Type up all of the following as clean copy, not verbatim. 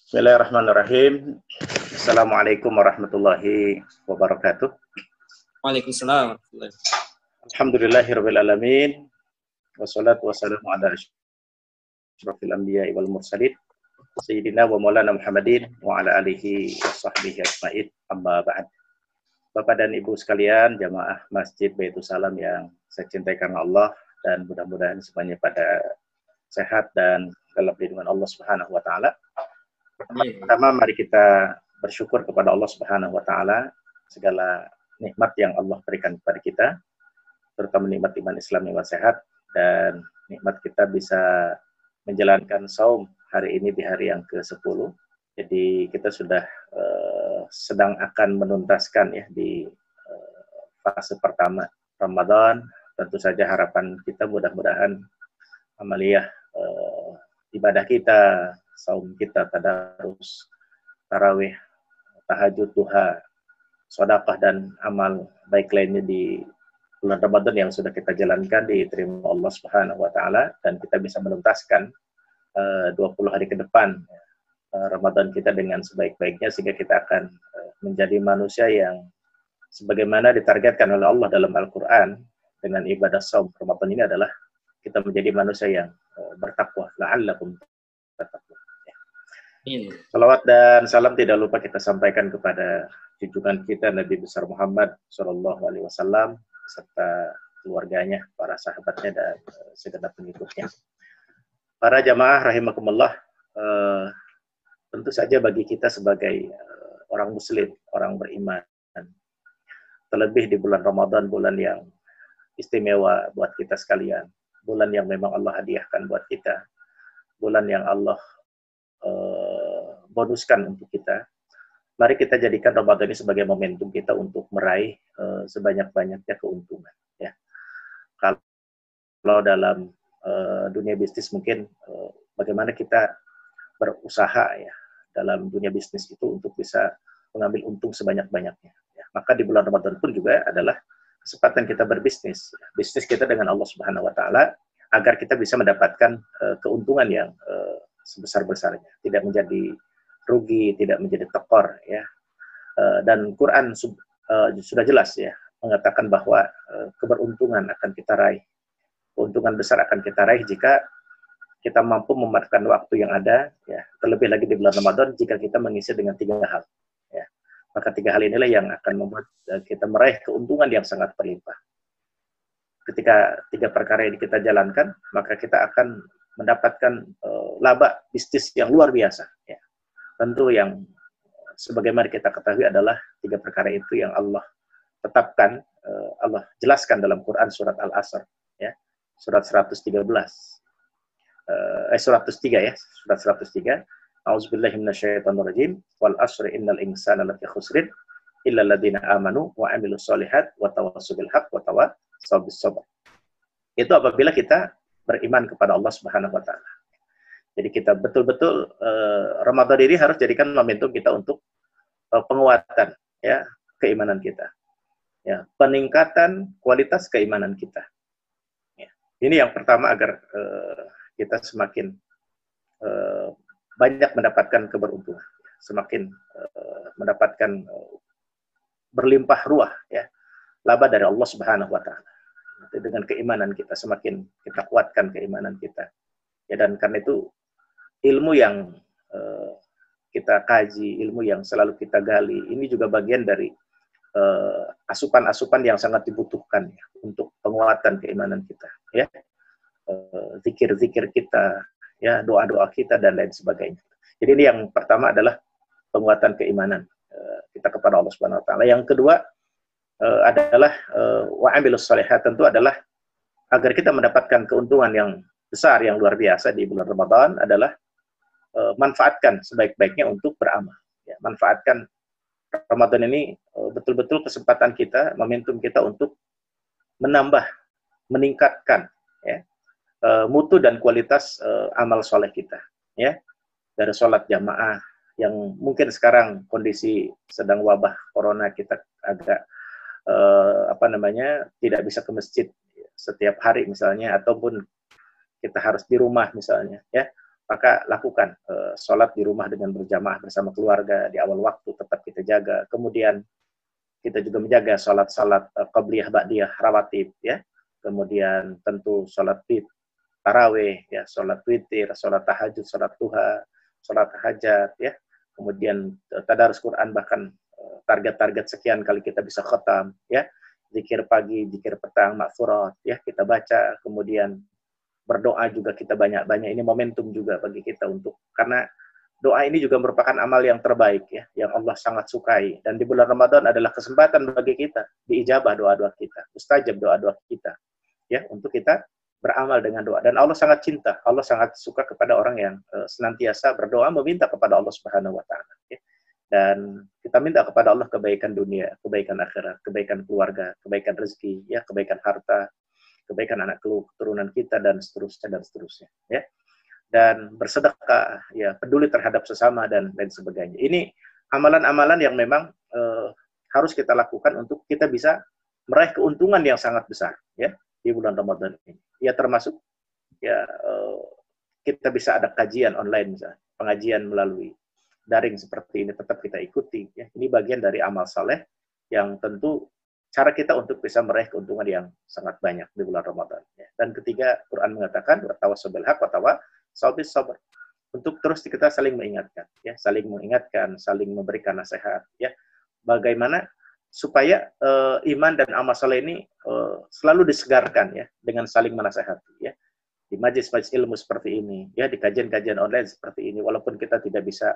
Bismillahirrahmanirrahim. Assalamualaikum warahmatullahi wabarakatuh. Waalaikumsalam warahmatullahi wabarakatuh. Alhamdulillahirabbil alamin. Wassalatu wassalamu ala asyrofil anbiya'i wal mursalin sayyidina wa maulana Muhammadin wa ala alihi wa sahbihi ajmain. Amma ba'd. Bapak dan Ibu sekalian, jamaah Masjid Baitul Salam yang saya cintai karena Allah, dan mudah-mudahan semuanya pada sehat dan dalam lindungan Allah Subhanahu wa taala. Pertama, mari kita bersyukur kepada Allah Subhanahu wa taala segala nikmat yang Allah berikan kepada kita, terutama nikmat iman Islam yang sehat, dan nikmat kita bisa menjalankan saum hari ini di hari yang ke-10. Jadi kita sudah sedang akan menuntaskan ya di fase pertama Ramadan. Tentu saja harapan kita mudah-mudahan amaliyah ibadah kita, saum kita, tadarus, tarawih, tahajud, duha, sedekah, dan amal baik lainnya di bulan Ramadan yang sudah kita jalankan diterima Allah Subhanahu wa taala, dan kita bisa menuntaskan 20 hari ke depan Ramadan kita dengan sebaik-baiknya, sehingga kita akan menjadi manusia yang sebagaimana ditargetkan oleh Allah dalam Al-Qur'an dengan ibadah saum Ramadan ini adalah kita menjadi manusia yang bertakwa, la'allakum tattaqun. Salawat dan salam tidak lupa kita sampaikan kepada junjungan kita Nabi besar Muhammad Shallallahu Alaihi Wasallam serta keluarganya, para sahabatnya, dan segenap pengikutnya. Para jamaah rahimakumullah, tentu saja bagi kita sebagai orang Muslim, orang beriman, terlebih di bulan Ramadan, bulan yang istimewa buat kita sekalian, bulan yang memang Allah hadiahkan buat kita, bulan yang Allah bonuskan untuk kita. Mari kita jadikan Ramadan ini sebagai momentum kita untuk meraih sebanyak-banyaknya keuntungan. Ya. Kalau dalam dunia bisnis mungkin bagaimana kita berusaha ya dalam dunia bisnis itu untuk bisa mengambil untung sebanyak-banyaknya. Ya. Maka di bulan Ramadan pun juga adalah kesempatan kita berbisnis, bisnis kita dengan Allah Subhanahu Wa Taala, agar kita bisa mendapatkan keuntungan yang sebesar-besarnya, tidak menjadi rugi, tidak menjadi tekor, ya. Dan Quran sudah jelas ya mengatakan bahwa keberuntungan akan kita raih, keuntungan besar akan kita raih jika kita mampu memanfaatkan waktu yang ada, ya. Terlebih lagi di bulan Ramadan jika kita mengisi dengan 3 hal, ya. Maka 3 hal inilah yang akan membuat kita meraih keuntungan yang sangat berlimpah. Ketika 3 perkara ini kita jalankan, maka kita akan mendapatkan laba bisnis yang luar biasa. Ya. Tentu yang sebagaimana kita ketahui adalah 3 perkara itu yang Allah tetapkan, Allah jelaskan dalam Quran surat Al-Asr, ya, surat 113, surat 103 ya, surat 103. A'udzubillahi minasyaitonirrajim. Wal asri innal insana lafi khusrin illa alladziina aamanu wa 'amilus shalihat wa tawassaw bil haqq wa tawassaw bis sabr. Itu apabila kita beriman kepada Allah Subhanahu wa taala. Jadi kita betul-betul Ramadan ini harus jadikan momentum kita untuk penguatan ya keimanan kita. Ya, peningkatan kualitas keimanan kita. Ya. Ini yang pertama agar kita semakin banyak mendapatkan keberuntungan, semakin mendapatkan berlimpah ruah ya laba dari Allah Subhanahu wa taala. Dengan keimanan kita, semakin kita kuatkan keimanan kita. Ya, dan karena itu ilmu yang kita kaji, ilmu yang selalu kita gali, ini juga bagian dari asupan-asupan yang sangat dibutuhkan ya, untuk penguatan keimanan kita. Ya, zikir-zikir kita, ya, doa-doa kita, dan lain sebagainya. Jadi ini yang pertama adalah penguatan keimanan kita kepada Allah Subhanahu wa taala. Yang kedua adalah wa 'amilus shalihat, tentu adalah agar kita mendapatkan keuntungan yang besar, yang luar biasa di bulan Ramadan adalah manfaatkan sebaik-baiknya untuk beramal. Ya, manfaatkan Ramadan ini betul-betul kesempatan kita, momentum kita untuk menambah, meningkatkan ya, mutu dan kualitas amal soleh kita. Ya, dari sholat jamaah yang mungkin sekarang kondisi sedang wabah corona, kita agak tidak bisa ke masjid setiap hari misalnya, ataupun kita harus di rumah misalnya, ya. maka lakukan sholat di rumah dengan berjamaah bersama keluarga di awal waktu, tetap kita jaga. Kemudian kita juga menjaga sholat-sholat qabliyah, ba'diyah, rawatib, ya. Kemudian tentu sholat tarawih, ya, sholat witir, sholat tahajud, sholat duha, sholat hajat, ya. Kemudian tadarus Quran, bahkan target-target sekian kali kita bisa khatam, ya. Zikir pagi, zikir petang, maghfirah, ya, kita baca. Kemudian berdoa juga kita banyak-banyak. Ini momentum juga bagi kita karena doa ini juga merupakan amal yang terbaik, ya, yang Allah sangat sukai. Dan di bulan Ramadan adalah kesempatan bagi kita diijabah doa-doa kita, mustajab doa-doa kita, ya, untuk kita beramal dengan doa. Dan Allah sangat cinta, Allah sangat suka kepada orang yang senantiasa berdoa, meminta kepada Allah Subhanahu wa taala, ya. Dan kita minta kepada Allah kebaikan dunia, kebaikan akhirat, kebaikan keluarga, kebaikan rezeki, ya, kebaikan harta, kebaikan anak keturunan kita, dan seterusnya, ya. Dan bersedekah, ya, peduli terhadap sesama, dan lain sebagainya. Ini amalan-amalan yang memang harus kita lakukan untuk kita bisa meraih keuntungan yang sangat besar, ya, di bulan Ramadan ini. Ya, termasuk, ya, kita bisa ada kajian online, misalnya, pengajian melalui daring seperti ini tetap kita ikuti, ya. Ini bagian dari amal saleh yang tentu cara kita untuk bisa meraih keuntungan yang sangat banyak di bulan Ramadan, ya. Dan ketiga, Quran mengatakan watawassaw bil haqq watawassaw bis sabr. Untuk terus kita saling mengingatkan, ya, saling mengingatkan, saling memberikan nasihat, ya. Bagaimana supaya iman dan amal saleh ini selalu disegarkan, ya, dengan saling menasihati, ya. Di majelis-majelis ilmu seperti ini, ya, di kajian-kajian online seperti ini, walaupun kita tidak bisa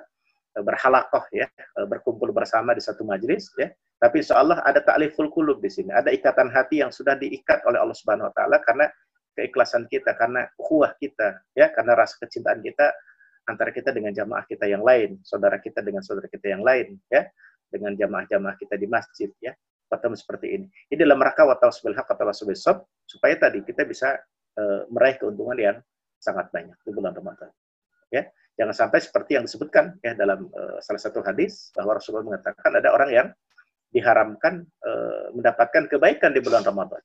berhalaqah, ya, berkumpul bersama di satu majelis, ya, tapi insya Allah ada ta'liful qulub di sini, ada ikatan hati yang sudah diikat oleh Allah Subhanahu wa taala karena keikhlasan kita, karena ukhuwah kita, ya, karena rasa kecintaan kita antara kita dengan jamaah kita yang lain, saudara kita dengan saudara kita yang lain, ya, dengan jamaah-jamaah kita di masjid, ya, ketemu seperti ini. Ini dalam rangka watawassaw bil haqq watawassaw bis sabr, supaya tadi kita bisa meraih keuntungan yang sangat banyak di bulan Ramadan, ya. Jangan sampai seperti yang disebutkan, ya, dalam salah satu hadis bahwa Rasulullah mengatakan ada orang yang diharamkan mendapatkan kebaikan di bulan Ramadan,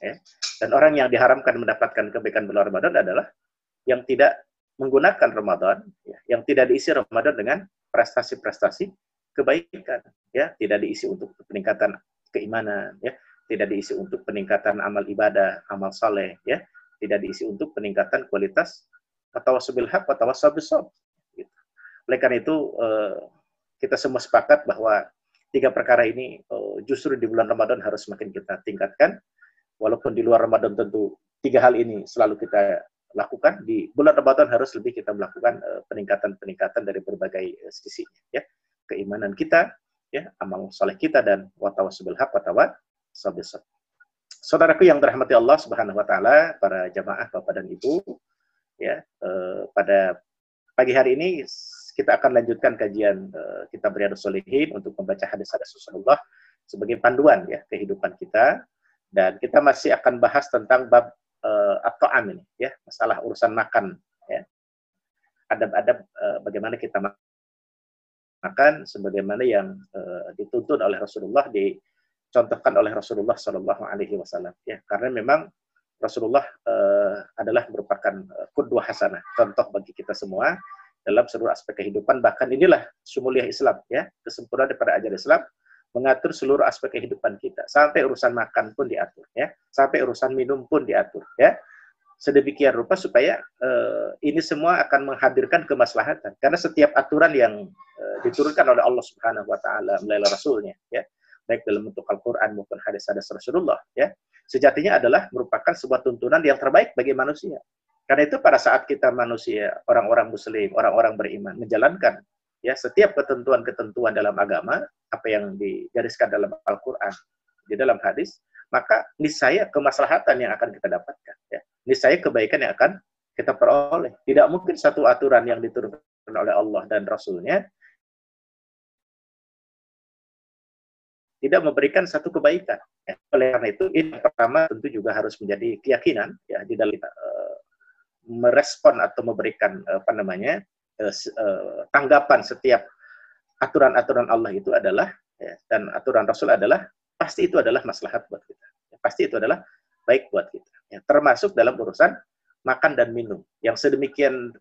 ya. Dan orang yang diharamkan mendapatkan kebaikan bulan Ramadan adalah yang tidak menggunakan Ramadan, ya, yang tidak diisi Ramadan dengan prestasi-prestasi kebaikan, ya, tidak diisi untuk peningkatan keimanan, ya, tidak diisi untuk peningkatan amal ibadah, amal saleh, ya, tidak diisi untuk peningkatan kualitas watawassaw bil haqq watawassaw bis sabr, gitu. Oleh karena itu kita semua sepakat bahwa tiga perkara ini justru di bulan Ramadan harus semakin kita tingkatkan. Walaupun di luar Ramadan tentu tiga hal ini selalu kita lakukan, di bulan Ramadan harus lebih kita melakukan peningkatan-peningkatan dari berbagai sisinya, ya. Keimanan kita, ya, amal saleh kita, dan watawassaw bil haqq watawassaw bis sabr. Saudaraku yang dirahmati Allah Subhanahu wa taala, para jamaah Bapak dan Ibu, ya, pada pagi hari ini kita akan lanjutkan kajian kitab Riyadhus Shalihin untuk membaca hadis-hadis Rasulullah sebagai panduan, ya, kehidupan kita. Dan kita masih akan bahas tentang bab at-ta'am ini, ya, masalah urusan makan, ya. Adab-adab bagaimana kita makan sebagaimana yang dituntun oleh Rasulullah, dicontohkan oleh Rasulullah Shallallahu Alaihi Wasallam, ya. Karena memang Rasulullah adalah merupakan qudwah hasanah, contoh bagi kita semua dalam seluruh aspek kehidupan. Bahkan inilah sumuliah Islam, ya, kesempurnaan daripada ajaran Islam, mengatur seluruh aspek kehidupan kita, sampai urusan makan pun diatur, ya, sampai urusan minum pun diatur, ya, sedemikian rupa supaya ini semua akan menghadirkan kemaslahatan. Karena setiap aturan yang diturunkan oleh Allah Subhanahu wa taala melalui Rasulnya, ya, baik dalam bentuk Al-Quran maupun hadis-hadis Rasulullah, ya, sejatinya adalah merupakan sebuah tuntunan yang terbaik bagi manusia. Karena itu pada saat kita manusia, orang-orang muslim, orang-orang beriman, menjalankan, ya, setiap ketentuan-ketentuan dalam agama, apa yang digariskan dalam Al-Quran, di dalam hadis, maka niscaya kemaslahatan yang akan kita dapatkan, ya, niscaya kebaikan yang akan kita peroleh. Tidak mungkin satu aturan yang diturunkan oleh Allah dan Rasulnya tidak memberikan satu kebaikan. Ya. Oleh karena itu, ini yang pertama tentu juga harus menjadi keyakinan, ya, di dalam merespon atau memberikan tanggapan setiap aturan-aturan Allah itu adalah, ya, dan aturan Rasul adalah pasti itu adalah maslahat buat kita, ya, pasti itu adalah baik buat kita, ya, termasuk dalam urusan makan dan minum yang sedemikian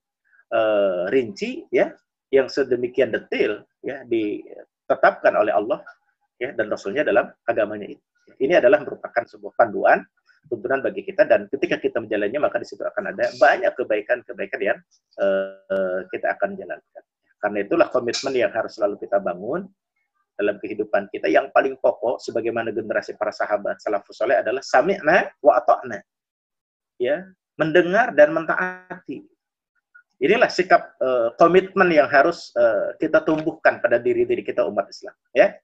rinci, ya, yang sedemikian detail, ya, ditetapkan oleh Allah, ya, dan Rasulnya dalam agamanya itu. Ini adalah merupakan sebuah panduan, tuntunan bagi kita, dan ketika kita menjalannya maka di situ akan ada banyak kebaikan-kebaikan yang kita akan jalankan. Karena itulah komitmen yang harus selalu kita bangun dalam kehidupan kita. Yang paling pokok sebagaimana generasi para sahabat salafus saleh adalah sami'na wa ata'na. Ya, mendengar dan mentaati. Inilah sikap komitmen yang harus kita tumbuhkan pada diri kita umat Islam, ya.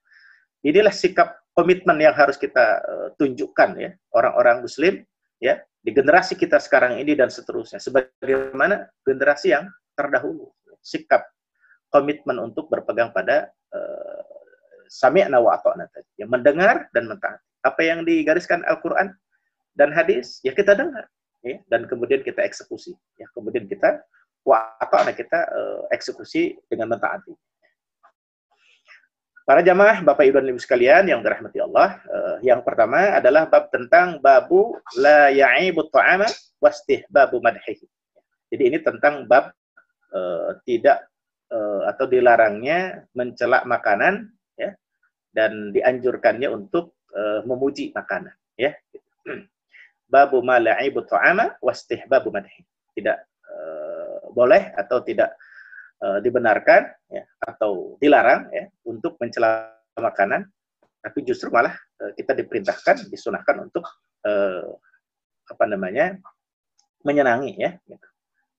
Inilah sikap komitmen yang harus kita tunjukkan, ya, orang-orang muslim, ya, di generasi kita sekarang ini dan seterusnya, sebagaimana generasi yang terdahulu. Sikap komitmen untuk berpegang pada sami'na wa ata'na, yang mendengar dan mentaati. Apa yang digariskan Al-Qur'an dan hadis, ya kita dengar, ya, dan kemudian kita eksekusi, ya, kemudian kita wa ata'na, kita eksekusi dengan mentaati. Para jamaah, Bapak Ibu dan Ibu sekalian yang dirahmati Allah, yang pertama adalah bab tentang babu la ya'ibu ta'ama wastihbabu madhihi. Jadi ini tentang bab tidak atau dilarangnya mencela makanan, ya, dan dianjurkannya untuk memuji makanan, ya. Babu ma la ya'ibu ta'ama wastihbabu madhihi. Tidak boleh atau tidak dibenarkan, ya, atau dilarang, ya, untuk mencela makanan, tapi justru malah kita diperintahkan, disunahkan untuk menyenangi, ya, gitu,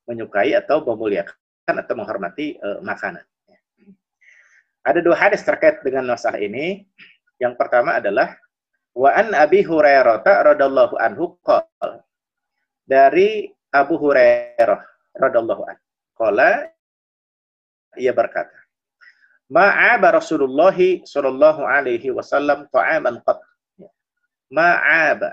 menyukai atau memuliakan atau menghormati makanan. Ya. Ada dua hadis terkait dengan masalah ini. Yang pertama adalah wa an Abi Hurairah radhiyallahu anhu qala, dari Abu Hurairah radhiyallahu anhu qala, ia berkata, ma'aba Rasulullah sallallahu alaihi wasallam ta'aman qat. Ma'aba,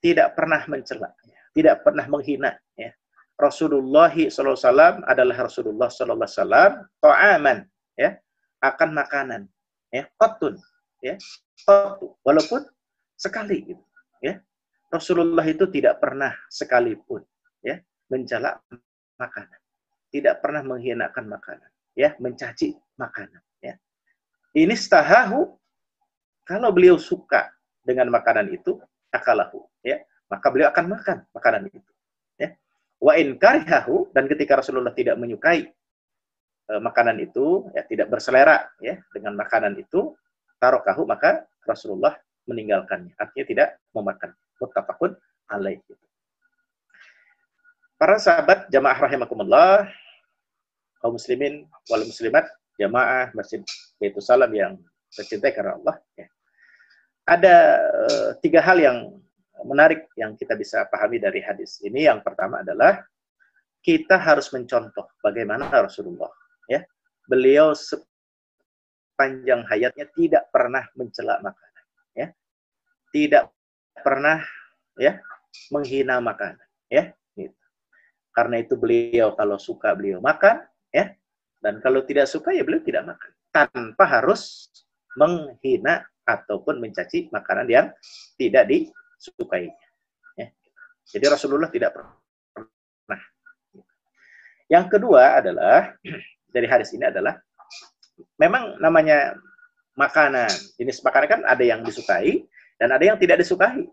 tidak pernah mencela, tidak pernah menghina, ya. Rasulullah sallallahu alaihi wasallam adalah Rasulullah sallallahu alaihi wasallam ta'aman, ya, akan makanan, ya, qatun, ya, qatu, walaupun sekali, gitu, ya. Rasulullah itu tidak pernah sekalipun, ya, mencela makanan. Tidak pernah menghinakan makanan, ya, mencaci makanan, ya. Ini stahahu, kalau beliau suka dengan makanan itu, akalahu, ya, maka beliau akan makan makanan itu, ya. Wa in karihahu, dan ketika Rasulullah tidak menyukai makanan itu, ya, tidak berselera, ya, dengan makanan itu, tarokahu, maka Rasulullah meninggalkannya, artinya tidak memakan. Muttafaqun alaih. Para sahabat jamaah rahimakumullah, kaum muslimin wal muslimat, jamaah Masjid Baitul Salam yang tercintai karena Allah, ya. Ada tiga hal yang menarik yang kita bisa pahami dari hadis ini. Yang pertama adalah kita harus mencontoh bagaimana Rasulullah, ya. Beliau sepanjang hayatnya tidak pernah mencela makanan, ya. Tidak pernah, ya, menghina makanan, ya. Karena itu beliau kalau suka beliau makan, ya, dan kalau tidak suka ya beliau tidak makan, tanpa harus menghina ataupun mencaci makanan yang tidak disukainya, ya. Jadi Rasulullah tidak pernah. Yang kedua adalah dari hadis ini adalah memang namanya makanan, jenis makanan kan ada yang disukai dan ada yang tidak disukai.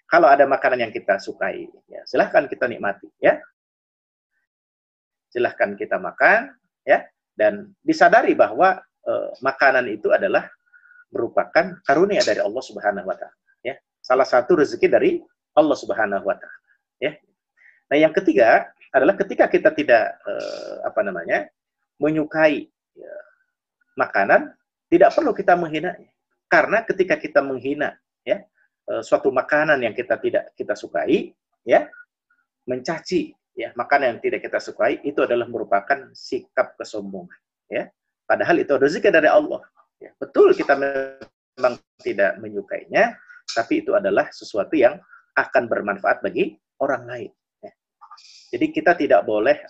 Kalau ada makanan yang kita sukai, ya, silahkan kita nikmati, ya. Silahkan kita makan, ya, dan disadari bahwa makanan itu adalah merupakan karunia dari Allah Subhanahu wa taala, ya. Salah satu rezeki dari Allah Subhanahu wa taala, ya. Nah, yang ketiga adalah ketika kita tidak menyukai, ya, makanan, tidak perlu kita menghinanya. Karena ketika kita menghina, ya, suatu makanan yang tidak kita sukai, ya, mencaci, ya, makanan yang tidak kita sukai, itu adalah merupakan sikap kesombongan, ya. Padahal itu rezeki dari Allah, ya. Betul kita memang tidak menyukainya, tapi itu adalah sesuatu yang akan bermanfaat bagi orang lain, ya. Jadi kita tidak boleh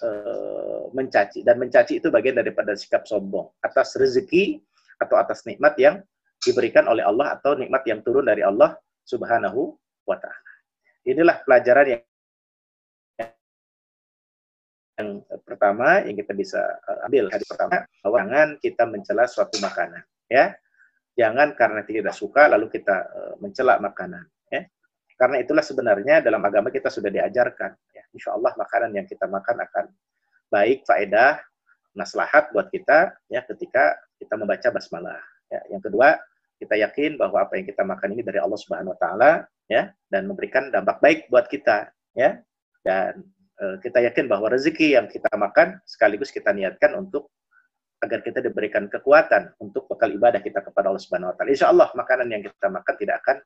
mencaci, dan mencaci itu bagian daripada sikap sombong atas rezeki atau atas nikmat yang diberikan oleh Allah atau nikmat yang turun dari Allah Subhanahu wa ta'ala. Inilah pelajaran yang yang pertama yang kita bisa ambil hadis pertama, bahwa jangan kita mencela suatu makanan, ya. Jangan karena tidak suka lalu kita mencela makanan, ya. Karena itulah sebenarnya dalam agama kita sudah diajarkan, ya. Insya Allah makanan yang kita makan akan baik, faedah, maslahat buat kita, ya, ketika kita membaca basmalah. Ya. Yang kedua, kita yakin bahwa apa yang kita makan ini dari Allah Subhanahu Wa Taala, ya, dan memberikan dampak baik buat kita, ya. Dan kita yakin bahwa rezeki yang kita makan sekaligus kita niatkan untuk agar kita diberikan kekuatan untuk bekal ibadah kita kepada Allah Subhanahu Wa Taala. Insya Allah makanan yang kita makan tidak akan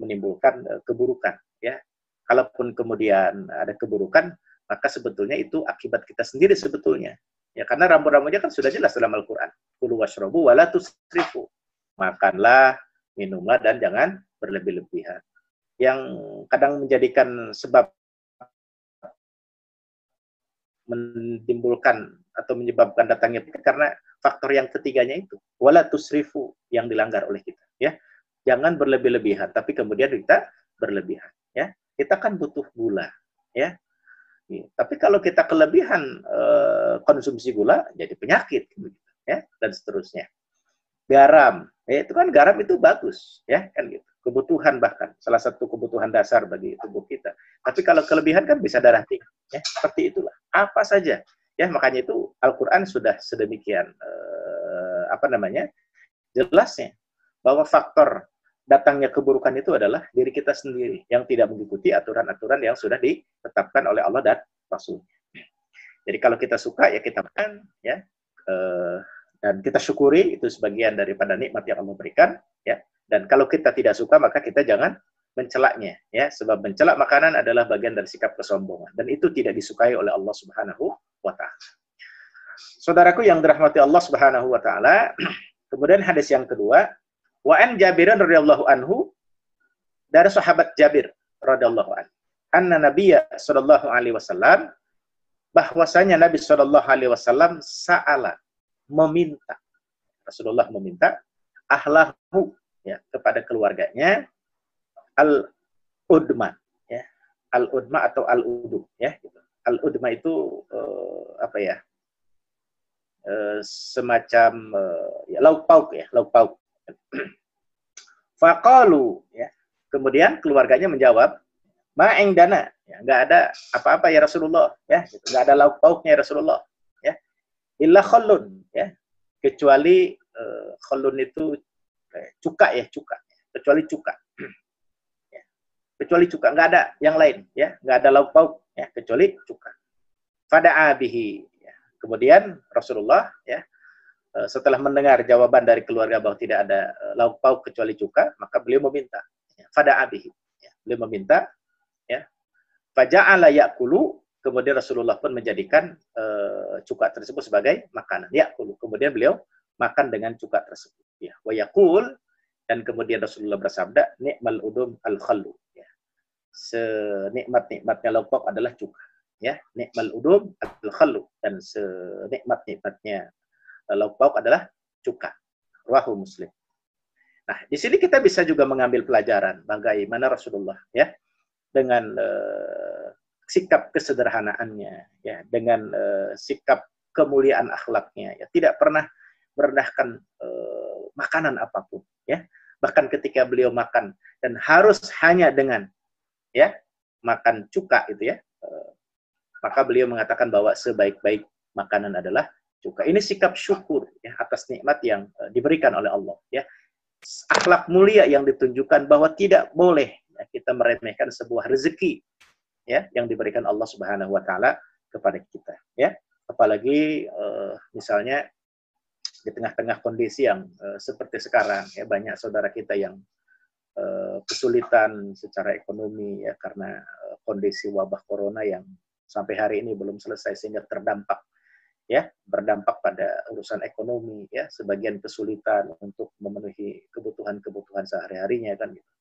menimbulkan keburukan, ya. Kalaupun kemudian ada keburukan, maka sebetulnya itu akibat kita sendiri sebetulnya, ya, karena rambu-rambunya kan sudah jelas dalam Al-Quran. Kulu washrabu wala tusrifu. Makanlah, minumlah, dan jangan berlebih-lebihan. Yang kadang menjadikan sebab menimbulkan atau menyebabkan datangnya karena faktor yang ketiganya itu, wala tusrifu, yang dilanggar oleh kita, ya. Jangan berlebih-lebihan, tapi kemudian kita berlebihan, ya. Kita kan butuh gula, ya. Tapi kalau kita kelebihan konsumsi gula, jadi penyakit, ya, dan seterusnya. Garam, ya, itu kan garam itu bagus, ya, kan gitu. Kebutuhan, bahkan salah satu kebutuhan dasar bagi tubuh kita. Tapi kalau kelebihan kan bisa darah tinggi, ya, seperti itulah. Apa saja, ya, makanya itu Al-Quran sudah sedemikian jelasnya bahwa faktor datangnya keburukan itu adalah diri kita sendiri yang tidak mengikuti aturan-aturan yang sudah ditetapkan oleh Allah dan Rasul. Jadi kalau kita suka, ya kita makan, ya, dan kita syukuri, itu sebagian daripada nikmat yang Allah berikan, ya. Dan kalau kita tidak suka, maka kita jangan mencelaknya, ya, sebab mencelak makanan adalah bagian dari sikap kesombongan, dan itu tidak disukai oleh Allah Subhanahu wa Ta'ala. Saudaraku yang dirahmati Allah Subhanahu wa Ta'ala, kemudian hadis yang kedua, wa an Jabirin radhiyallahu anhu, dari sahabat Jabir radhiyallahu anhu, anna Nabiyya sallallahu alaihi wasallam, bahwasanya Nabi sallallahu alaihi wasallam sa'ala, meminta, Rasulullah meminta, ahlahu, ya, kepada keluarganya, al-udma, ya, al-udma atau al-udu, ya, gitu. Al-udma itu semacam ya, lauk pauk, ya, lauk pauk. Faqalu, ya, kemudian keluarganya menjawab, ma indana, ya, nggak ada apa-apa ya Rasulullah, ya, gitu. Nggak ada lauk pauknya ya Rasulullah, ya, illa khallun, ya, kecuali khallun itu cuka, ya, cuka, kecuali cuka, ya, kecuali cuka, nggak ada yang lain, ya, nggak ada lauk pauk, ya, kecuali cuka. Fada'a bihi, ya. Kemudian Rasulullah, ya, setelah mendengar jawaban dari keluarga bahwa tidak ada lauk pauk kecuali cuka, maka beliau meminta, ya, fada'a bihi, ya, beliau meminta, ya, faja'ala ya'kulu, kemudian Rasulullah pun menjadikan cuka tersebut sebagai makanan, ya'kulu, kemudian beliau makan dengan cuka tersebut, ya, wa yaqul, dan kemudian Rasulullah bersabda, ni'mal udum al-khallu, ya, senikmat-nikmatnya lauk pauk adalah cuka, ya, ni'mal udum al-khallu, dan senikmat-nikmatnya lauk pauk adalah cuka. Rawahu Muslim. Nah, di sini kita bisa juga mengambil pelajaran bagaimana Rasulullah, ya, dengan sikap kesederhanaannya, ya, dengan sikap kemuliaan akhlaknya, ya, tidak pernah merendahkan makanan apapun, ya. Bahkan ketika beliau makan dan harus hanya dengan, ya, makan cuka itu, ya, maka beliau mengatakan bahwa sebaik-baik makanan adalah cuka. Ini sikap syukur, ya, atas nikmat yang diberikan oleh Allah, ya. Akhlak mulia yang ditunjukkan bahwa tidak boleh, ya, kita meremehkan sebuah rezeki, ya, yang diberikan Allah Subhanahu wa Ta'ala kepada kita, ya. Apalagi misalnya di tengah-tengah kondisi yang seperti sekarang, ya, banyak saudara kita yang kesulitan secara ekonomi, ya, karena kondisi wabah corona yang sampai hari ini belum selesai, sehingga berdampak pada urusan ekonomi, ya, sebagian kesulitan untuk memenuhi kebutuhan sehari-harinya, kan gitu.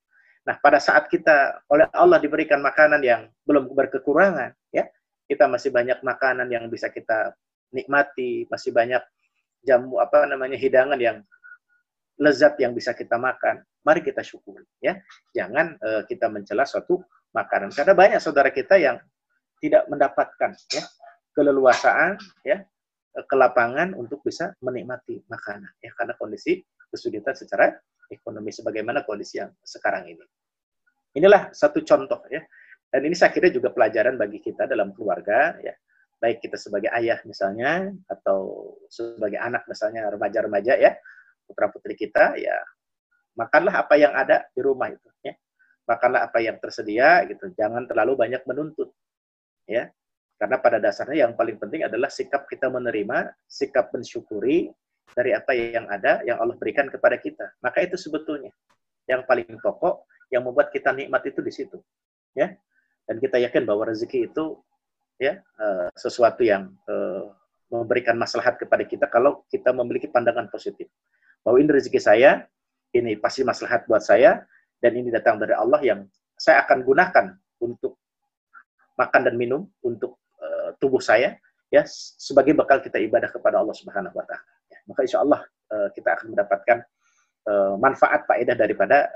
Nah, pada saat kita oleh Allah diberikan makanan yang belum berkekurangan, ya, kita masih banyak makanan yang bisa kita nikmati, masih banyak hidangan yang lezat yang bisa kita makan. Mari kita syukuri, ya. Jangan kita mencela suatu makanan, karena banyak saudara kita yang tidak mendapatkan, ya, keleluasaan, ya, ke lapangan untuk bisa menikmati makanan, ya, karena kondisi kesulitan secara ekonomi sebagaimana kondisi yang sekarang ini. Inilah satu contoh, ya, dan ini saya kira juga pelajaran bagi kita dalam keluarga, ya, baik kita sebagai ayah misalnya atau sebagai anak misalnya remaja-remaja, ya, putra-putri kita, ya, makanlah apa yang ada di rumah itu, ya, makanlah apa yang tersedia gitu, jangan terlalu banyak menuntut, ya. Karena pada dasarnya yang paling penting adalah sikap kita menerima, sikap mensyukuri dari apa yang ada, yang Allah berikan kepada kita. Maka itu sebetulnya yang paling pokok, yang membuat kita nikmat itu di situ, ya. Dan kita yakin bahwa rezeki itu, ya, sesuatu yang memberikan maslahat kepada kita kalau kita memiliki pandangan positif. Bahwa ini rezeki saya, ini pasti maslahat buat saya, dan ini datang dari Allah yang saya akan gunakan untuk makan dan minum, untuk tubuh saya, ya, sebagai bekal kita ibadah kepada Allah Subhanahu wa taala. Ya, maka insya Allah kita akan mendapatkan manfaat faedah daripada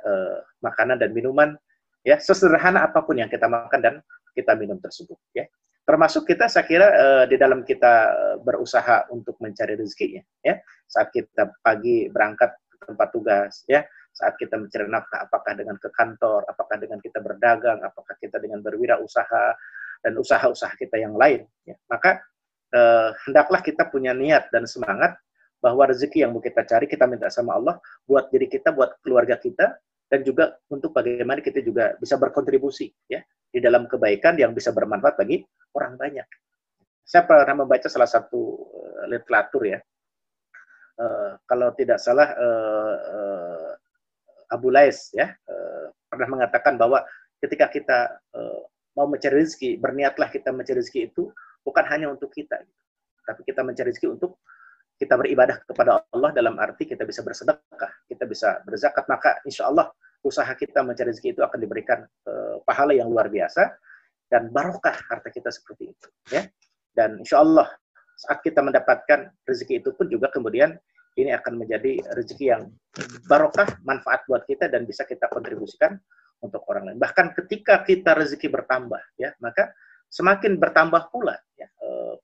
makanan dan minuman, ya, sesederhana apapun yang kita makan dan kita minum tersebut, ya. Termasuk kita, saya kira di dalam kita berusaha untuk mencari rezekinya, ya, saat kita pagi berangkat ke tempat tugas, ya, saat kita mencari nafkah, apakah dengan ke kantor, apakah dengan kita berdagang, apakah kita dengan berwirausaha, dan usaha-usaha kita yang lain, ya. Maka hendaklah kita punya niat dan semangat bahwa rezeki yang mau kita cari, kita minta sama Allah buat diri kita, buat keluarga kita, dan juga untuk bagaimana kita juga bisa berkontribusi, ya, di dalam kebaikan yang bisa bermanfaat bagi orang banyak. Saya pernah membaca salah satu literatur, ya, kalau tidak salah Abu Lais, ya, pernah mengatakan bahwa ketika kita mau mencari rezeki, berniatlah kita mencari rezeki itu bukan hanya untuk kita, tapi kita mencari rezeki untuk kita beribadah kepada Allah, dalam arti kita bisa bersedekah, kita bisa berzakat, maka insya Allah usaha kita mencari rezeki itu akan diberikan pahala yang luar biasa dan barokah harta kita seperti itu, ya. Dan insya Allah saat kita mendapatkan rezeki itu pun juga kemudian ini akan menjadi rezeki yang barokah, manfaat buat kita dan bisa kita kontribusikan untuk orang lain. Bahkan ketika kita rezeki bertambah, ya, maka semakin bertambah pula, ya,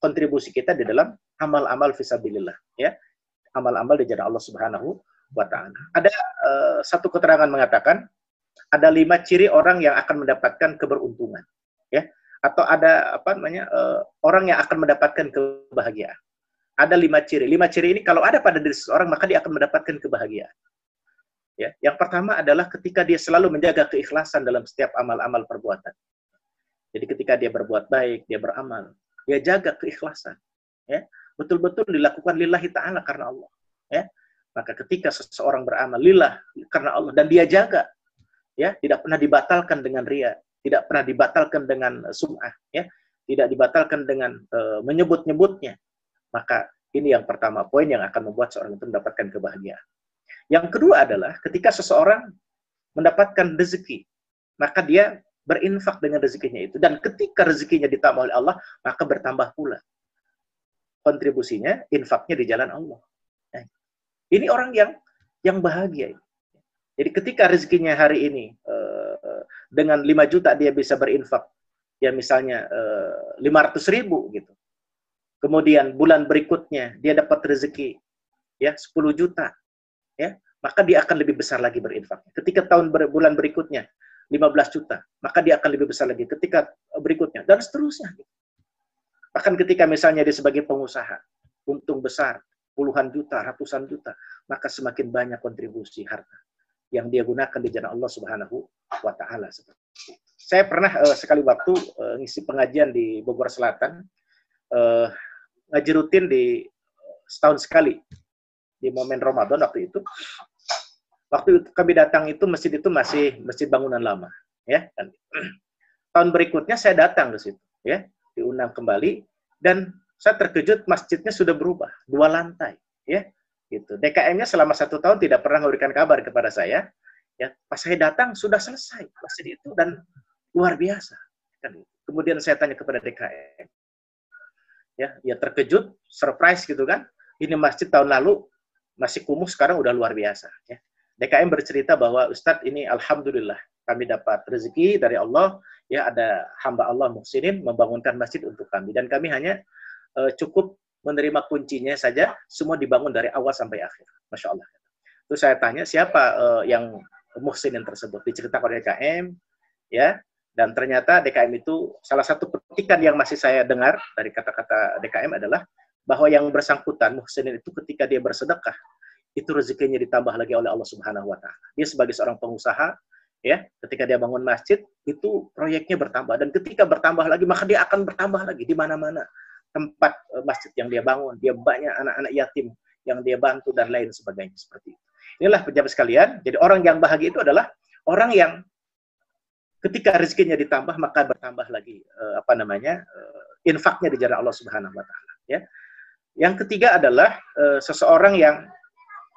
kontribusi kita di dalam amal-amal fisabilillah, ya, amal-amal di jalan Allah Subhanahu wa taala. Ada satu keterangan mengatakan ada 5 ciri orang yang akan mendapatkan keberuntungan, ya, atau ada orang yang akan mendapatkan kebahagiaan. Ada 5 ciri. 5 ciri ini kalau ada pada diri seseorang maka dia akan mendapatkan kebahagiaan. Ya, yang pertama adalah ketika dia selalu menjaga keikhlasan dalam setiap amal-amal perbuatan. Jadi ketika dia berbuat baik, dia beramal, dia jaga keikhlasan, ya, betul-betul dilakukan lillahi ta'ala karena Allah, ya. Maka ketika seseorang beramal lillah karena Allah dan dia jaga, ya, tidak pernah dibatalkan dengan riya, tidak pernah dibatalkan dengan sum'ah, ya, tidak dibatalkan dengan menyebut-nyebutnya, maka ini yang pertama, poin yang akan membuat seorang itu mendapatkan kebahagiaan. Yang kedua adalah ketika seseorang mendapatkan rezeki, maka dia berinfak dengan rezekinya itu. Dan ketika rezekinya ditambah oleh Allah, maka bertambah pula kontribusinya, infaknya di jalan Allah. Nah, ini orang yang bahagia. Jadi ketika rezekinya hari ini dengan 5 juta dia bisa berinfak, ya misalnya 500.000 gitu. Kemudian bulan berikutnya dia dapat rezeki, ya, 10 juta. Ya, maka dia akan lebih besar lagi berinfak. Ketika bulan berikutnya 15 juta, maka dia akan lebih besar lagi. Ketika berikutnya dan seterusnya. Bahkan ketika misalnya dia sebagai pengusaha, untung besar, puluhan juta, ratusan juta, maka semakin banyak kontribusi harta yang dia gunakan di jalan Allah Subhanahu wa taala. Saya pernah sekali waktu ngisi pengajian di Bogor Selatan, ngaji rutin di setahun sekali. Di momen Ramadan waktu itu kami datang itu masjid itu masih masjid bangunan lama, ya. Dan tahun berikutnya saya datang ke situ, ya, diundang kembali dan saya terkejut masjidnya sudah berubah 2 lantai, ya, gitu. DKM-nya selama 1 tahun tidak pernah memberikan kabar kepada saya, ya. Pas saya datang sudah selesai masjid itu dan luar biasa, kan. Kemudian saya tanya kepada DKM, ya terkejut, surprise gitu kan. Ini masjid tahun lalu masih kumuh, sekarang udah luar biasa, ya. DKM bercerita bahwa Ustadz ini alhamdulillah kami dapat rezeki dari Allah, ya, ada hamba Allah muhsinin membangunkan masjid untuk kami dan kami hanya cukup menerima kuncinya saja, semua dibangun dari awal sampai akhir. Masya Allah. Terus saya tanya, siapa yang muhsinin tersebut? Diceritakan oleh DKM, ya. Dan ternyata DKM itu, salah satu petikan yang masih saya dengar dari kata-kata DKM adalah, bahwa yang bersangkutan, muhsinin itu ketika dia bersedekah, itu rezekinya ditambah lagi oleh Allah Subhanahu wa Ta'ala. Dia sebagai seorang pengusaha, ya, ketika dia bangun masjid, itu proyeknya bertambah. Dan ketika bertambah lagi, maka dia akan bertambah lagi di mana-mana tempat masjid yang dia bangun. Dia banyak anak-anak yatim yang dia bantu dan lain sebagainya seperti itu. Inilah pejabat sekalian. Jadi orang yang bahagia itu adalah orang yang ketika rezekinya ditambah, maka bertambah lagi infaknya di jalan Allah Subhanahu wa Ta'ala, ya. Yang ketiga adalah seseorang yang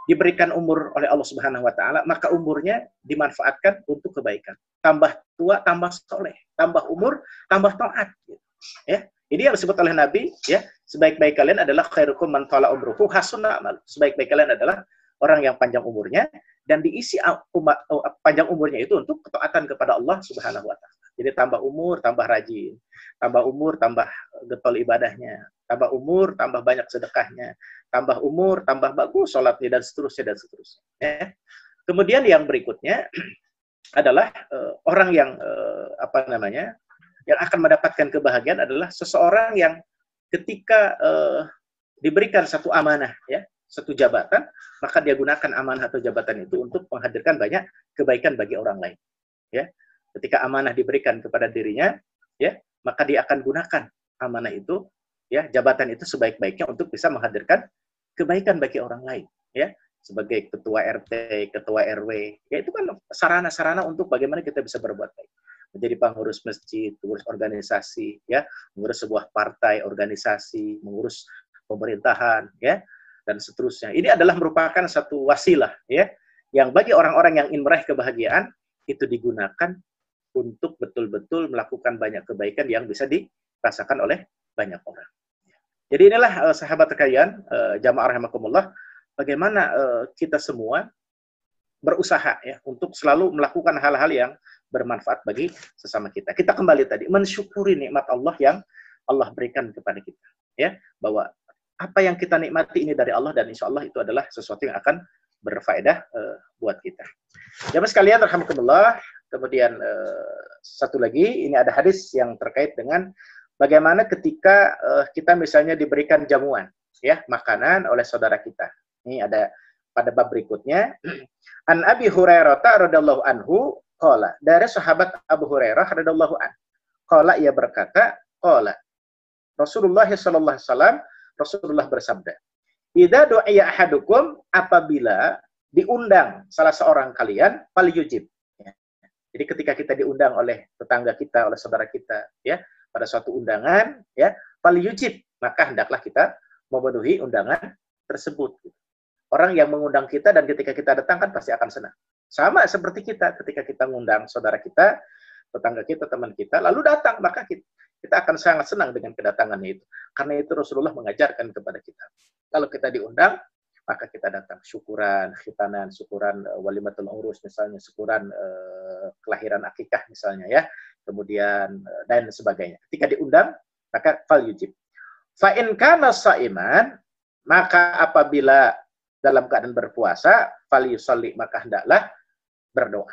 diberikan umur oleh Allah Subhanahu wa Ta'ala, maka umurnya dimanfaatkan untuk kebaikan. Tambah tua, tambah soleh. Tambah umur, tambah taat. Ya. Ini yang disebut oleh Nabi, ya, sebaik-baik kalian adalah khairukum man tala umruhu hasunna amal. Sebaik-baik kalian adalah orang yang panjang umurnya, dan diisi panjang umurnya itu untuk ketaatan kepada Allah Subhanahu wa Ta'ala. Jadi tambah umur, tambah rajin. Tambah umur, tambah getol ibadahnya. Tambah umur, tambah banyak sedekahnya. Tambah umur, tambah bagus sholatnya, dan seterusnya, dan seterusnya. Ya. Kemudian yang berikutnya adalah orang yang yang akan mendapatkan kebahagiaan adalah seseorang yang ketika diberikan satu amanah, ya, satu jabatan, maka dia gunakan amanah atau jabatan itu untuk menghadirkan banyak kebaikan bagi orang lain. Ya, ketika amanah diberikan kepada dirinya, ya, maka dia akan gunakan amanah itu, ya, jabatan itu sebaik-baiknya untuk bisa menghadirkan kebaikan bagi orang lain. Ya, sebagai ketua RT, ketua RW, ya itu kan sarana-sarana untuk bagaimana kita bisa berbuat baik. Menjadi pengurus masjid, pengurus organisasi, ya, mengurus sebuah partai, organisasi, mengurus pemerintahan, ya, dan seterusnya. Ini adalah merupakan satu wasilah, ya, yang bagi orang-orang yang ingin meraih kebahagiaan itu digunakan untuk betul-betul melakukan banyak kebaikan yang bisa dirasakan oleh banyak orang. Jadi inilah sahabat sekalian, jamaah rahimakumullah, bagaimana kita semua berusaha, ya, untuk selalu melakukan hal-hal yang bermanfaat bagi sesama kita. Kita kembali tadi mensyukuri nikmat Allah yang Allah berikan kepada kita, ya, bahwa apa yang kita nikmati ini dari Allah, dan insya Allah itu adalah sesuatu yang akan berfaedah buat kita. Jamaah sekalian, alhamdulillah. Kemudian satu lagi, ini ada hadis yang terkait dengan bagaimana ketika kita misalnya diberikan jamuan, ya, makanan oleh saudara kita. Ini ada pada bab berikutnya. An Abi Hurairah radhiyallahu anhu qala, dari sahabat Abu Hurairah radhiyallahu anhu. Qala, ia berkata, qala Rasulullah sallallahu alaihi wasallam, Rasulullah bersabda, "Idza du'iya ahadukum," apabila diundang salah seorang kalian, falyujib. Ya. Jadi ketika kita diundang oleh tetangga kita, oleh saudara kita, ya, pada suatu undangan, ya, falyujib, maka hendaklah kita memenuhi undangan tersebut. Orang yang mengundang kita dan ketika kita datang kan pasti akan senang. Sama seperti kita ketika kita mengundang saudara kita, tetangga kita, teman kita, lalu datang, maka kita akan sangat senang dengan kedatangannya itu. Karena itu Rasulullah mengajarkan kepada kita. Kalau kita diundang, maka kita datang. Syukuran, khitanan, syukuran walimatul urus misalnya, syukuran kelahiran akikah misalnya, ya. Kemudian dan sebagainya. Ketika diundang, maka fal yujib. Fa in kana shaiman, maka apabila dalam keadaan berpuasa, fal yusalli, maka hendaklah berdoa.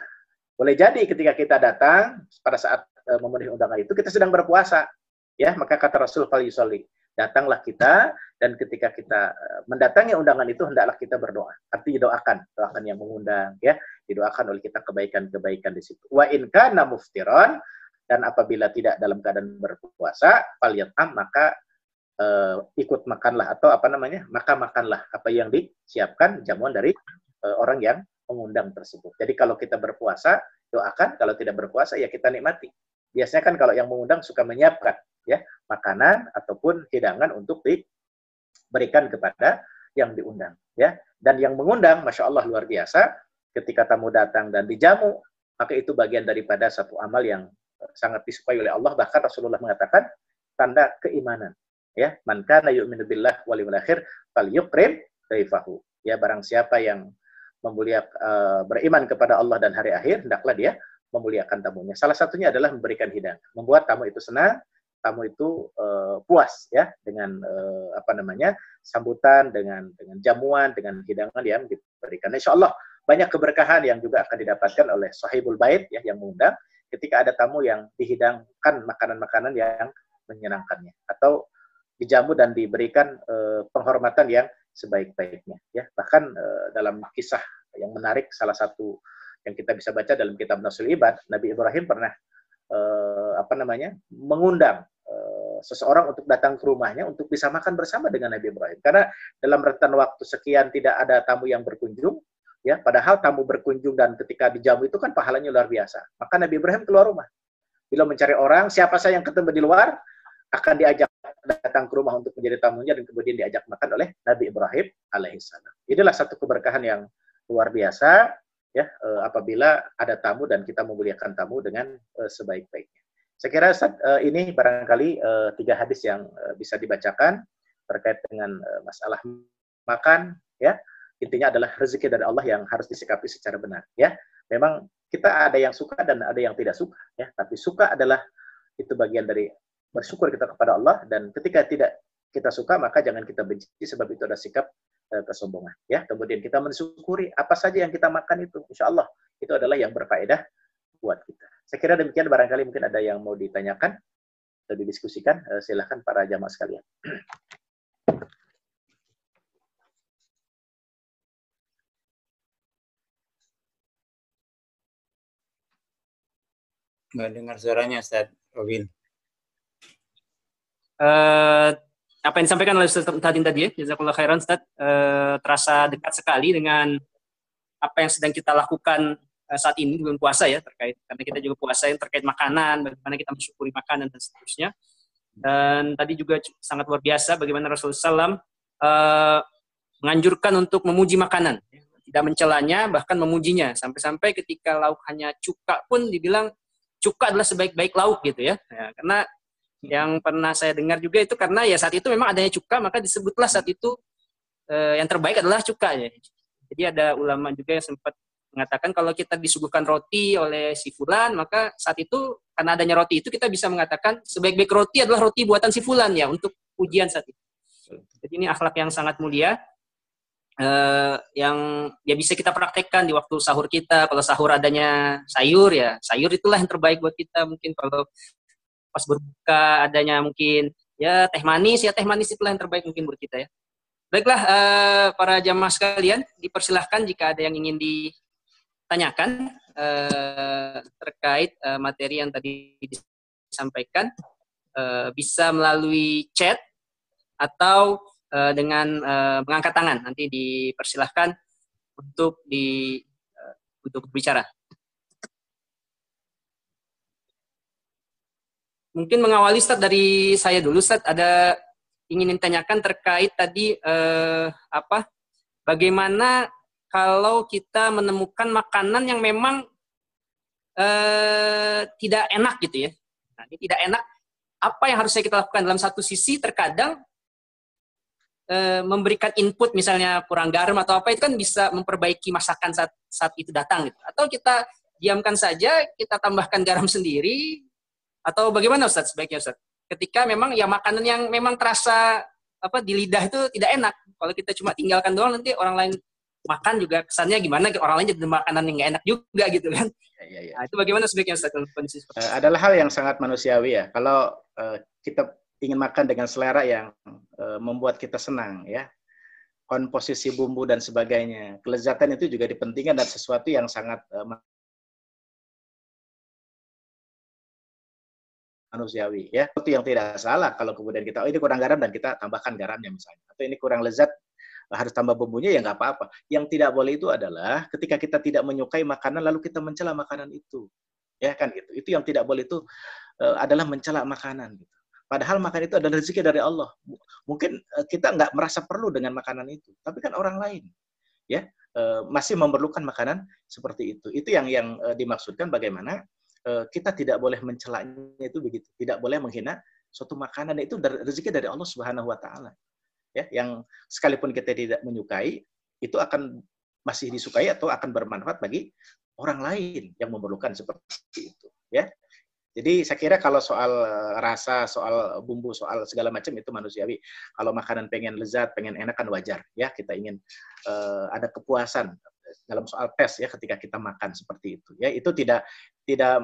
Boleh jadi ketika kita datang pada saat memenuhi undangan itu kita sedang berpuasa, ya, maka kata Rasul fal yusalli, datanglah kita, dan ketika kita mendatangi undangan itu hendaklah kita berdoa. Artinya doakan yang mengundang, ya, didoakan oleh kita kebaikan-kebaikan di situ. Wa in kana muftiran, dan apabila tidak dalam keadaan berpuasa, fal yatam, maka ikut makanlah, atau maka makanlah apa yang disiapkan jamuan dari orang yang mengundang tersebut. Jadi kalau kita berpuasa, doakan, kalau tidak berpuasa ya kita nikmati. Biasanya kan kalau yang mengundang suka menyiapkan, ya, makanan ataupun hidangan untuk diberikan kepada yang diundang, ya. Dan yang mengundang, Masya Allah, luar biasa, ketika tamu datang dan dijamu, maka itu bagian daripada satu amal yang sangat disukai oleh Allah. Bahkan Rasulullah mengatakan tanda keimanan, ya, man kana yu'minu billah wal yawmil akhir falyukrim dhaifahu. Ya, barang siapa yang beriman kepada Allah dan hari akhir, hendaklah dia memuliakan tamunya. Salah satunya adalah memberikan hidangan, membuat tamu itu senang, tamu itu puas ya dengan sambutan, dengan jamuan, dengan hidangan yang diberikan. Insya Allah banyak keberkahan yang juga akan didapatkan oleh sahibul bait ya yang mengundang ketika ada tamu yang dihidangkan makanan-makanan yang menyenangkannya atau dijamu dan diberikan penghormatan yang sebaik-baiknya ya. Bahkan dalam kisah yang menarik, salah satu yang kita bisa baca dalam kitab Nasul Ibad, Nabi Ibrahim pernah mengundang seseorang untuk datang ke rumahnya untuk bisa makan bersama dengan Nabi Ibrahim. Karena dalam rentan waktu sekian tidak ada tamu yang berkunjung, ya. Padahal tamu berkunjung dan ketika dijamu itu kan pahalanya luar biasa. Maka Nabi Ibrahim keluar rumah. Bila mencari orang, siapa saja yang ketemu di luar akan diajak datang ke rumah untuk menjadi tamunya dan kemudian diajak makan oleh Nabi Ibrahim alaihissalam. Inilah satu keberkahan yang luar biasa ya apabila ada tamu dan kita memuliakan tamu dengan sebaik-baiknya. Saya kira ini barangkali 3 hadis yang bisa dibacakan terkait dengan masalah makan ya. Intinya adalah rezeki dari Allah yang harus disikapi secara benar ya. Memang kita ada yang suka dan ada yang tidak suka ya, tapi suka adalah itu bagian dari bersyukur kita kepada Allah, dan ketika tidak kita suka maka jangan kita benci sebab itu ada sikap kesombongan ya. Kemudian kita mensyukuri apa saja yang kita makan itu, insya Allah itu adalah yang berfaedah buat kita. Saya kira demikian, barangkali mungkin ada yang mau ditanyakan atau didiskusikan, silahkan para jamaah sekalian. Nggak dengar suaranya, Ustaz Robin. Apa yang disampaikan oleh Ustaz tadi ya, jazakallah khairan Ustaz, terasa dekat sekali dengan apa yang sedang kita lakukan saat ini bulan puasa ya, terkait karena kita juga puasa yang terkait makanan, bagaimana kita mensyukuri makanan dan seterusnya. Dan tadi juga sangat luar biasa bagaimana Rasulullah SAW menganjurkan untuk memuji makanan, tidak mencelanya, bahkan memujinya, sampai-sampai ketika lauk hanya cuka pun dibilang cuka adalah sebaik-baik lauk gitu ya. Karena yang pernah saya dengar juga itu karena ya saat itu memang adanya cuka, maka disebutlah saat itu yang terbaik adalah cuka ya. Jadi ada ulama juga yang sempat mengatakan kalau kita disuguhkan roti oleh si fulan, maka saat itu karena adanya roti itu kita bisa mengatakan sebaik-baik roti adalah roti buatan si fulan ya, untuk pujian saat itu. Jadi ini akhlak yang sangat mulia yang ya bisa kita praktekkan di waktu sahur kita. Kalau sahur adanya sayur ya, sayur itulah yang terbaik buat kita. Mungkin kalau pas berbuka adanya mungkin ya teh manis itulah yang terbaik mungkin buat kita ya. Baiklah para jamaah sekalian, dipersilahkan jika ada yang ingin ditanyakan terkait materi yang tadi disampaikan, bisa melalui chat atau dengan mengangkat tangan. Nanti dipersilahkan untuk berbicara. Mungkin mengawali Ustaz dari saya dulu, Ustaz, ada ingin ditanyakan terkait tadi bagaimana kalau kita menemukan makanan yang memang tidak enak gitu ya. Nah, ini tidak enak, apa yang harusnya kita lakukan? Dalam satu sisi terkadang memberikan input misalnya kurang garam atau apa, itu kan bisa memperbaiki masakan saat itu datang gitu. Atau kita diamkan saja, kita tambahkan garam sendiri, atau bagaimana Ustaz sebaiknya Ustaz? Ketika memang ya makanan yang memang terasa di lidah itu tidak enak. Kalau kita cuma tinggalkan doang, nanti orang lain makan juga kesannya gimana, orang lain jadi makanan yang nggak enak juga gitu kan. Ya. Nah, itu bagaimana sebaiknya Ustaz? Adalah hal yang sangat manusiawi ya. Kalau kita ingin makan dengan selera yang membuat kita senang ya, komposisi bumbu dan sebagainya, kelezatan itu juga dipentingkan dan sesuatu yang sangat manusiawi ya. Itu yang tidak salah kalau kemudian kita ini kurang garam dan kita tambahkan garamnya misalnya, atau ini kurang lezat harus tambah bumbunya, ya nggak apa-apa. Yang tidak boleh itu adalah ketika kita tidak menyukai makanan lalu kita mencela makanan itu, ya kan gitu. Itu yang tidak boleh itu adalah mencela makanan gitu. Padahal makan itu adalah rezeki dari Allah. Mungkin kita nggak merasa perlu dengan makanan itu, tapi kan orang lain ya masih memerlukan makanan seperti itu. Itu yang dimaksudkan bagaimana kita tidak boleh mencelanya itu begitu. Tidak boleh menghina suatu makanan, itu rezeki dari Allah Subhanahu wa taala. Ya, yang sekalipun kita tidak menyukai, itu akan masih disukai atau akan bermanfaat bagi orang lain yang memerlukan seperti itu, ya. Jadi saya kira kalau soal rasa, soal bumbu, soal segala macam itu manusiawi. Kalau makanan pengen lezat, pengen enak kan wajar ya. Kita ingin ada kepuasan dalam soal tes ya ketika kita makan seperti itu ya. Itu tidak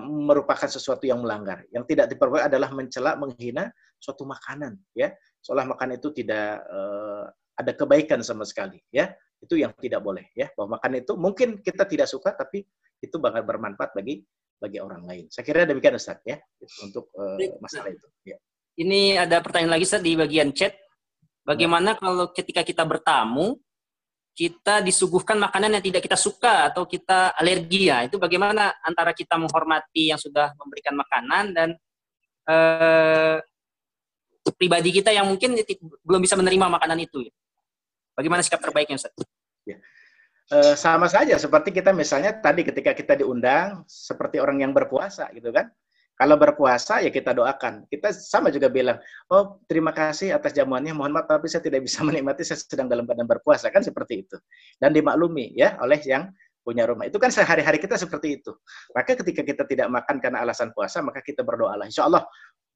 merupakan sesuatu yang melanggar. Yang tidak diperbolehkan adalah mencela, menghina suatu makanan ya. Seolah makan itu tidak ada kebaikan sama sekali ya. Itu yang tidak boleh ya. Bahwa makan itu mungkin kita tidak suka tapi itu bakal bermanfaat bagi orang lain. Saya kira demikian Ustaz ya untuk masalah itu. Ya. Ini ada pertanyaan lagi Ustaz di bagian chat. Bagaimana kalau ketika kita bertamu, kita disuguhkan makanan yang tidak kita suka atau kita alergi ya? Itu bagaimana antara kita menghormati yang sudah memberikan makanan dan pribadi kita yang mungkin belum bisa menerima makanan itu? Ya? Bagaimana sikap terbaiknya Ustaz? Ya. Sama saja seperti kita misalnya tadi ketika kita diundang seperti orang yang berpuasa gitu kan. Kalau berpuasa ya kita doakan. Kita sama juga bilang, oh terima kasih atas jamuannya, mohon maaf tapi saya tidak bisa menikmati, saya sedang dalam keadaan berpuasa, kan seperti itu. Dan dimaklumi ya oleh yang punya rumah. Itu kan sehari-hari kita seperti itu. Maka ketika kita tidak makan karena alasan puasa, maka kita berdoalah. Insya Allah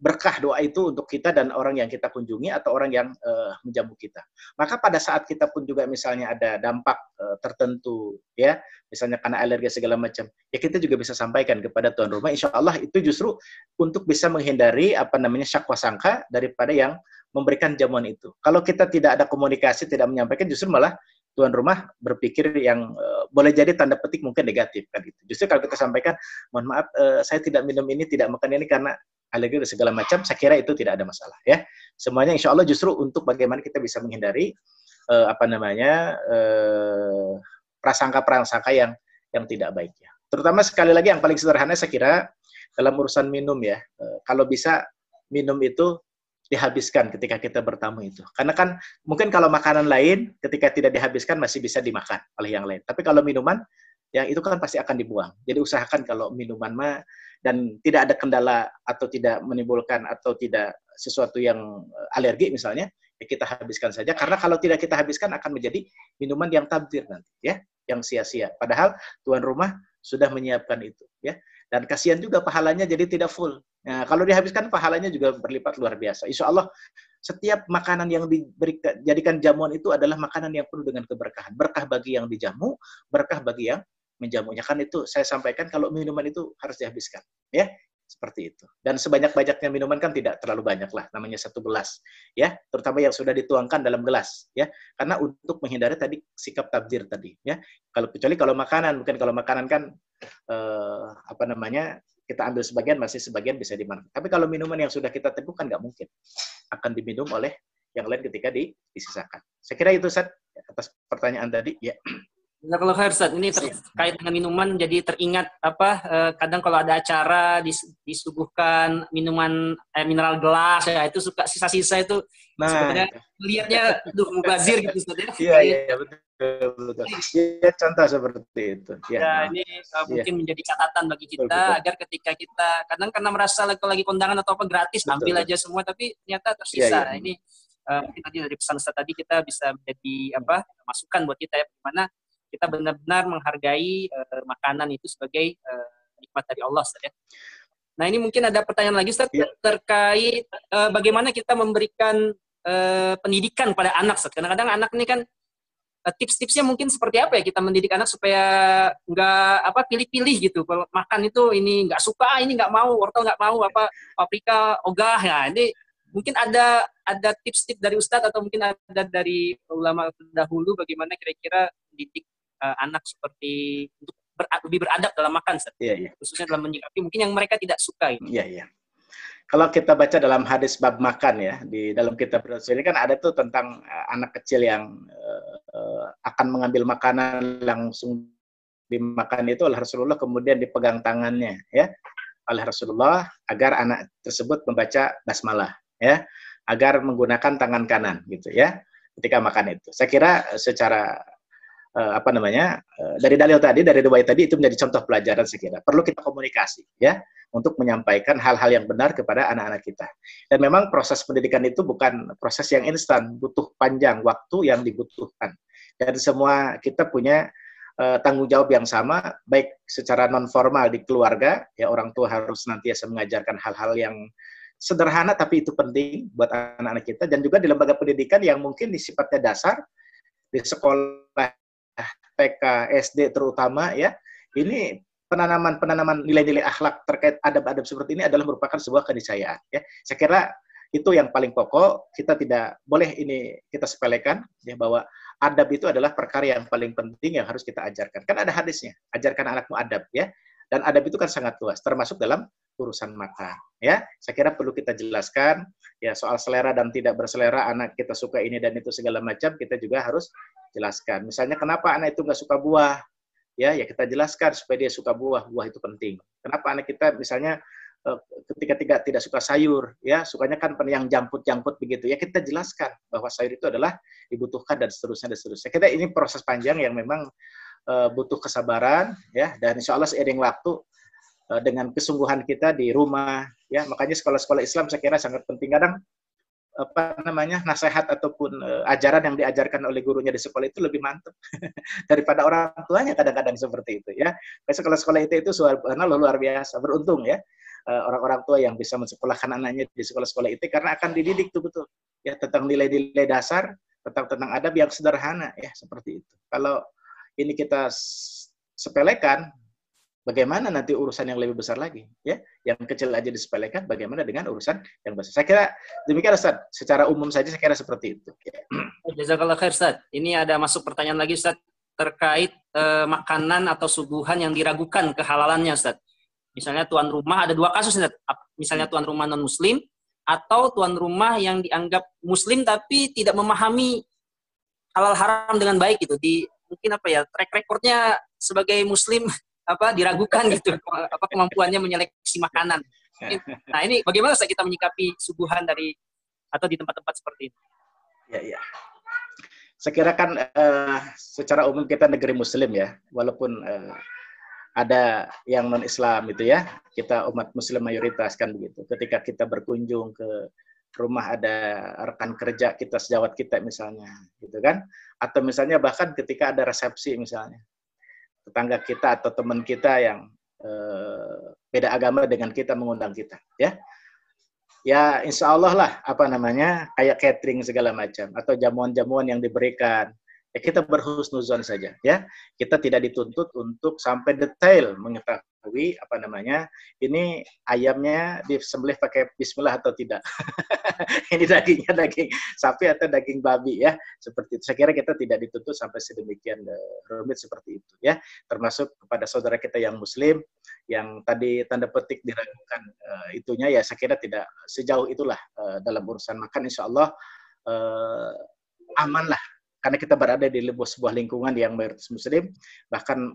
berkah doa itu untuk kita dan orang yang kita kunjungi atau orang yang menjamu kita. Maka pada saat kita pun juga misalnya ada dampak tertentu, ya, misalnya karena alergi segala macam, ya kita juga bisa sampaikan kepada tuan rumah. Insya Allah itu justru untuk bisa menghindari syakwa sangka daripada yang memberikan jamuan itu. Kalau kita tidak ada komunikasi, tidak menyampaikan, justru malah tuan rumah berpikir yang boleh jadi tanda petik mungkin negatif kan gitu. Justru kalau kita sampaikan, mohon maaf, saya tidak minum ini, tidak makan ini karena alergi dan segala macam, saya kira itu tidak ada masalah ya. Semuanya insya Allah justru untuk bagaimana kita bisa menghindari prasangka-prasangka yang tidak baik ya. Terutama sekali lagi yang paling sederhana saya kira dalam urusan minum ya. Kalau bisa minum itu dihabiskan ketika kita bertamu itu. Karena kan mungkin kalau makanan lain ketika tidak dihabiskan masih bisa dimakan oleh yang lain. Tapi kalau minuman ya itu kan pasti akan dibuang. Jadi usahakan kalau minuman mah dan tidak ada kendala atau tidak menimbulkan atau tidak sesuatu yang alergi misalnya, ya kita habiskan saja. Karena kalau tidak kita habiskan akan menjadi minuman yang tabdir nanti, ya, yang sia-sia. Padahal tuan rumah sudah menyiapkan itu, ya. Dan kasihan juga pahalanya jadi tidak full. Nah, kalau dihabiskan pahalanya juga berlipat luar biasa. Insya Allah setiap makanan yang dijadikan jamuan itu adalah makanan yang penuh dengan keberkahan. Berkah bagi yang dijamu, berkah bagi yang menjamunya. Kan itu saya sampaikan kalau minuman itu harus dihabiskan, ya, seperti itu. Dan sebanyak-banyaknya minuman kan tidak terlalu banyak lah, namanya 1 gelas, ya, terutama yang sudah dituangkan dalam gelas, ya, karena untuk menghindari tadi sikap tabdir tadi, ya. Kecuali kalau makanan, mungkin kalau makanan kan kita ambil sebagian, masih sebagian bisa dimanfaatkan. Tapi kalau minuman yang sudah kita tentukan nggak mungkin akan diminum oleh yang lain ketika disisakan. Saya kira itu Ustaz atas pertanyaan tadi, ya. Kalau Ustaz, ini terkait dengan minuman, jadi teringat kadang kalau ada acara disuguhkan minuman mineral gelas ya, itu suka sisa-sisa itu sebenarnya lihatnya mubazir gitu Ustaz ya. Iya betul. Ya, contoh seperti itu. Ya, ini mungkin menjadi catatan bagi kita agar ketika kita kadang karena merasa lagi kondangan atau apa gratis ambil aja semua tapi ternyata tersisa. Ya. Ini mungkin tadi dari pesan Ustaz tadi kita bisa menjadi masukan buat kita ya, bagaimana kita benar-benar menghargai makanan itu sebagai nikmat dari Allah, Ustaz, ya. Nah, ini mungkin ada pertanyaan lagi, Ustaz, terkait bagaimana kita memberikan pendidikan pada anak, Ustaz. Kadang-kadang anak ini kan tips-tipsnya mungkin seperti apa ya kita mendidik anak supaya nggak pilih-pilih gitu. Kalau makan itu ini nggak suka, ini nggak mau, wortel nggak mau, paprika ogah. Ya, ini mungkin ada tips-tips dari Ustadz atau mungkin ada dari ulama terdahulu bagaimana kira-kira mendidik anak seperti untuk lebih beradab dalam makan, khususnya dalam menyikapi mungkin yang mereka tidak suka. Iya. Kalau kita baca dalam hadis bab makan ya, di dalam kitab Rasul ini kan ada tuh tentang anak kecil yang akan mengambil makanan langsung dimakan itu oleh Rasulullah, kemudian dipegang tangannya ya oleh Rasulullah agar anak tersebut membaca basmalah ya, agar menggunakan tangan kanan gitu ya ketika makan itu. Saya kira secara dari dalil tadi, dari riwayat tadi itu menjadi contoh pelajaran. Saya kira perlu kita komunikasi ya untuk menyampaikan hal-hal yang benar kepada anak-anak kita. Dan memang proses pendidikan itu bukan proses yang instan, butuh panjang waktu yang dibutuhkan. Dan semua kita punya tanggung jawab yang sama, baik secara non formal di keluarga, ya orang tua harus senantiasa mengajarkan hal-hal yang sederhana tapi itu penting buat anak-anak kita, dan juga di lembaga pendidikan yang mungkin sifatnya dasar, di sekolah TK, SD terutama ya, ini penanaman nilai-nilai akhlak terkait adab-adab seperti ini adalah merupakan sebuah keniscayaan ya. Saya kira itu yang paling pokok, kita tidak boleh ini kita sepelekan ya, bahwa adab itu adalah perkara yang paling penting yang harus kita ajarkan. Kan ada hadisnya, ajarkan anakmu adab ya. Dan adab itu kan sangat luas, termasuk dalam urusan makan ya. Saya kira perlu kita jelaskan ya, soal selera dan tidak berselera, anak kita suka ini dan itu segala macam, kita juga harus jelaskan. Misalnya kenapa anak itu nggak suka buah? Ya kita jelaskan supaya dia suka buah. Buah itu penting. Kenapa anak kita misalnya ketika tidak suka sayur, ya sukanya kan yang jangkut begitu ya, kita jelaskan bahwa sayur itu adalah dibutuhkan dan seterusnya. Kita ini proses panjang yang memang butuh kesabaran ya, dan insya Allah seiring waktu dengan kesungguhan kita di rumah ya, makanya sekolah-sekolah Islam saya kira sangat penting. Kadang nasihat ataupun ajaran yang diajarkan oleh gurunya di sekolah itu lebih mantap daripada orang tuanya kadang-kadang seperti itu ya. Sekolah-sekolah itu luar biasa, beruntung ya orang-orang tua yang bisa mensekolahkan anaknya di sekolah-sekolah itu, karena akan dididik tuh betul ya tentang nilai-nilai dasar, tentang adab yang sederhana ya, seperti itu. Kalau ini kita sepelekan, bagaimana nanti urusan yang lebih besar lagi ya, yang kecil aja disepelekan, bagaimana dengan urusan yang besar. Saya kira demikian Ustaz, secara umum saja saya kira seperti itu ya. Jazakallah khair Ustaz. Ini ada masuk pertanyaan lagi Ustaz terkait makanan atau suguhan yang diragukan kehalalannya Ustaz. Misalnya tuan rumah, ada dua kasus Ustaz. Misalnya tuan rumah non muslim atau tuan rumah yang dianggap muslim tapi tidak memahami halal haram dengan baik gitu. Mungkin track recordnya sebagai muslim diragukan gitu, kemampuannya menyeleksi makanan. Nah ini bagaimana Ustaz kita menyikapi suguhan atau di tempat-tempat seperti ini? Ya. Saya kira kan secara umum kita negeri muslim ya, walaupun ada yang non-Islam itu ya, kita umat muslim mayoritas kan begitu. Ketika kita berkunjung ke rumah ada rekan kerja kita, sejawat kita misalnya, gitu kan, atau misalnya bahkan ketika ada resepsi misalnya, tetangga kita atau teman kita yang beda agama dengan kita mengundang kita, ya insya Allah lah kayak catering segala macam atau jamuan-jamuan yang diberikan, ya kita berhusnuzon saja ya. Kita tidak dituntut untuk sampai detail mengetahui ini ayamnya disembelih pakai bismillah atau tidak. Ini dagingnya daging sapi atau daging babi ya, seperti itu. Saya kira kita tidak dituntut sampai sedemikian rumit seperti itu ya. Termasuk kepada saudara kita yang muslim yang tadi tanda petik diragukan itunya, ya saya kira tidak sejauh itulah dalam urusan makan, insya Allah aman lah. Karena kita berada di sebuah lingkungan yang mayoritas muslim, bahkan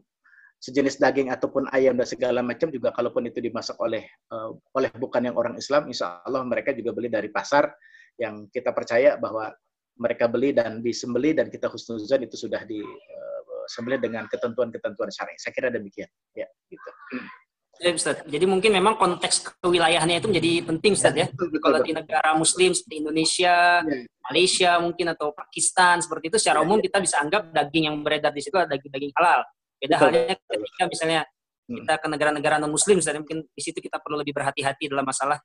sejenis daging ataupun ayam dan segala macam juga kalaupun itu dimasak oleh bukan yang orang Islam, insya Allah mereka juga beli dari pasar yang kita percaya bahwa mereka beli dan disembelih dan kita husnuzan itu sudah disembelih dengan ketentuan-ketentuan syar'i. Saya kira demikian ya, gitu. Ya, Ustaz. Jadi mungkin memang konteks kewilayahannya itu menjadi penting Ustaz ya. Kalau di negara muslim seperti Indonesia, Malaysia mungkin atau Pakistan seperti itu, secara umum kita bisa anggap daging yang beredar di situ adalah daging halal. Beda halnya ketika misalnya kita ke negara-negara non muslim, Ustaz, mungkin di situ kita perlu lebih berhati-hati dalam masalah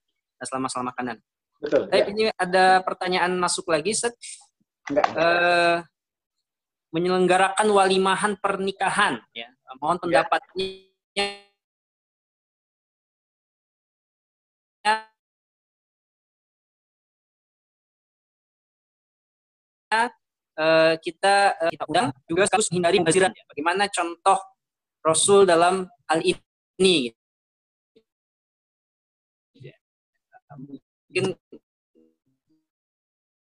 makanan. Betul. Ini ada pertanyaan masuk lagi Ustaz. Menyelenggarakan walimahan pernikahan ya. Mohon pendapatnya kita undang juga harus hindari mubaziran. Bagaimana contoh Rasul dalam hal ini? Mungkin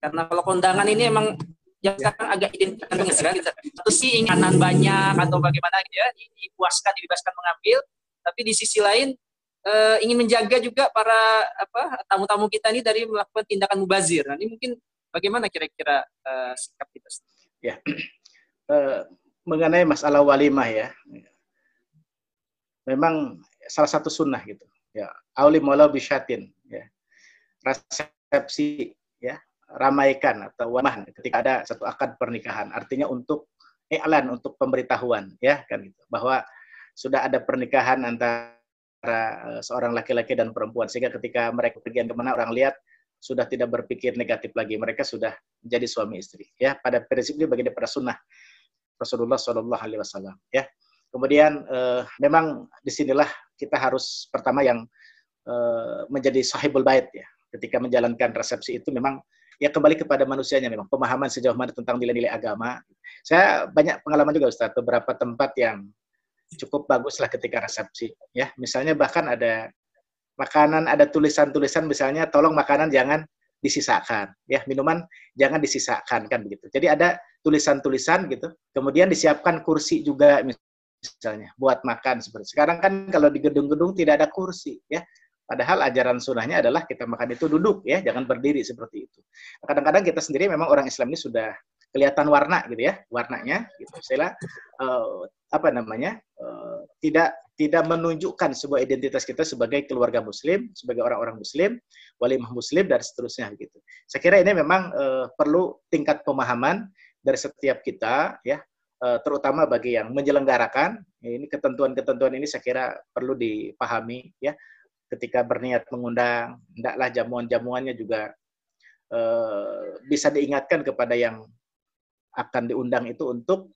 karena kalau kondangan ini emang sekarang agak identitas kan, satu sih ingin kanan banyak atau bagaimana gitu ya, dibebaskan mengambil, tapi di sisi lain ingin menjaga juga para tamu-tamu kita ini dari melakukan tindakan mubazir. Nah, ini mungkin bagaimana kira-kira sikap kita? Ya, mengenai masalah walimah ya, memang salah satu sunnah gitu. Ya, aulim walau bisyatin. Ya, resepsi ya, ramaikan atau walimah ketika ada satu akad pernikahan. Artinya untuk iklan, untuk pemberitahuan, ya kan gitu, bahwa sudah ada pernikahan antara seorang laki-laki dan perempuan, sehingga ketika mereka pergi kemana orang lihat sudah tidak berpikir negatif lagi, mereka sudah menjadi suami istri, ya. Pada prinsipnya bagian daripada sunnah Rasulullah Shallallahu Alaihi Wasallam, ya. Kemudian memang disinilah kita harus pertama yang menjadi sahibul bait, ya. Ketika menjalankan resepsi itu memang ya kembali kepada manusianya, memang pemahaman sejauh mana tentang nilai-nilai agama. Saya banyak pengalaman juga Ustaz, beberapa tempat yang cukup bagus lah ketika resepsi, ya. Misalnya bahkan ada makanan, ada tulisan-tulisan misalnya, tolong makanan jangan disisakan, ya, minuman jangan disisakan, kan begitu. Jadi ada tulisan-tulisan gitu, kemudian disiapkan kursi juga misalnya buat makan seperti sekarang kan kalau di gedung-gedung tidak ada kursi, ya. Padahal ajaran sunnahnya adalah kita makan itu duduk, ya, jangan berdiri seperti itu. Kadang-kadang kita sendiri memang orang Islam ini sudah kelihatan warna gitu, ya, warnanya gitu. Istilah tidak menunjukkan sebuah identitas kita sebagai keluarga Muslim, sebagai orang-orang Muslim, walimah Muslim dan seterusnya gitu. Saya kira ini memang perlu tingkat pemahaman dari setiap kita, ya, terutama bagi yang menyelenggarakan. Ini ketentuan-ketentuan ini saya kira perlu dipahami, ya. Ketika berniat mengundang, hendaklah jamuan-jamuannya juga bisa diingatkan kepada yang akan diundang itu untuk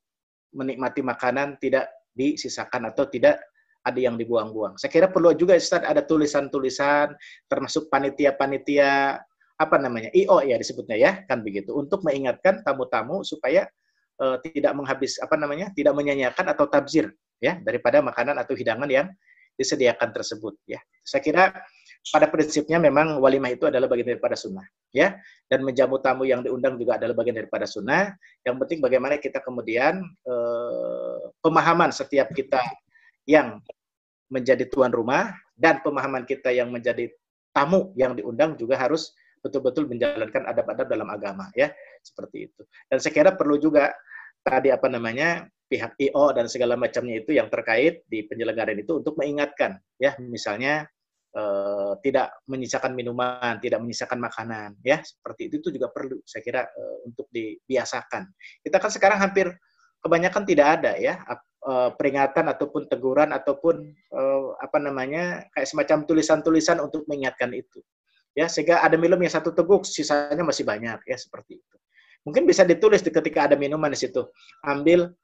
menikmati makanan tidak disisakan atau tidak ada yang dibuang-buang. Saya kira perlu juga Ustaz ada tulisan-tulisan termasuk panitia-panitia IO ya disebutnya, ya, kan begitu, untuk mengingatkan tamu-tamu supaya tidak tidak menyanyiakan atau tabzir, ya, daripada makanan atau hidangan yang disediakan tersebut, ya. Saya kira pada prinsipnya memang walimah itu adalah bagian daripada sunnah, ya, dan menjamu tamu yang diundang juga adalah bagian daripada sunnah. Yang penting bagaimana kita kemudian pemahaman setiap kita yang menjadi tuan rumah dan pemahaman kita yang menjadi tamu yang diundang juga harus betul-betul menjalankan adab-adab dalam agama, ya, seperti itu. Dan saya kira perlu juga tadi pihak IO dan segala macamnya itu yang terkait di penyelenggaraan itu untuk mengingatkan, ya, misalnya tidak menyisakan minuman, tidak menyisakan makanan, ya, seperti itu juga perlu saya kira untuk dibiasakan. Kita kan sekarang hampir kebanyakan tidak ada, ya, peringatan ataupun teguran ataupun kayak semacam tulisan-tulisan untuk mengingatkan itu, ya, sehingga ada minum yang satu teguk sisanya masih banyak, ya, seperti itu. Mungkin bisa ditulis ketika ada minuman di situ, ambil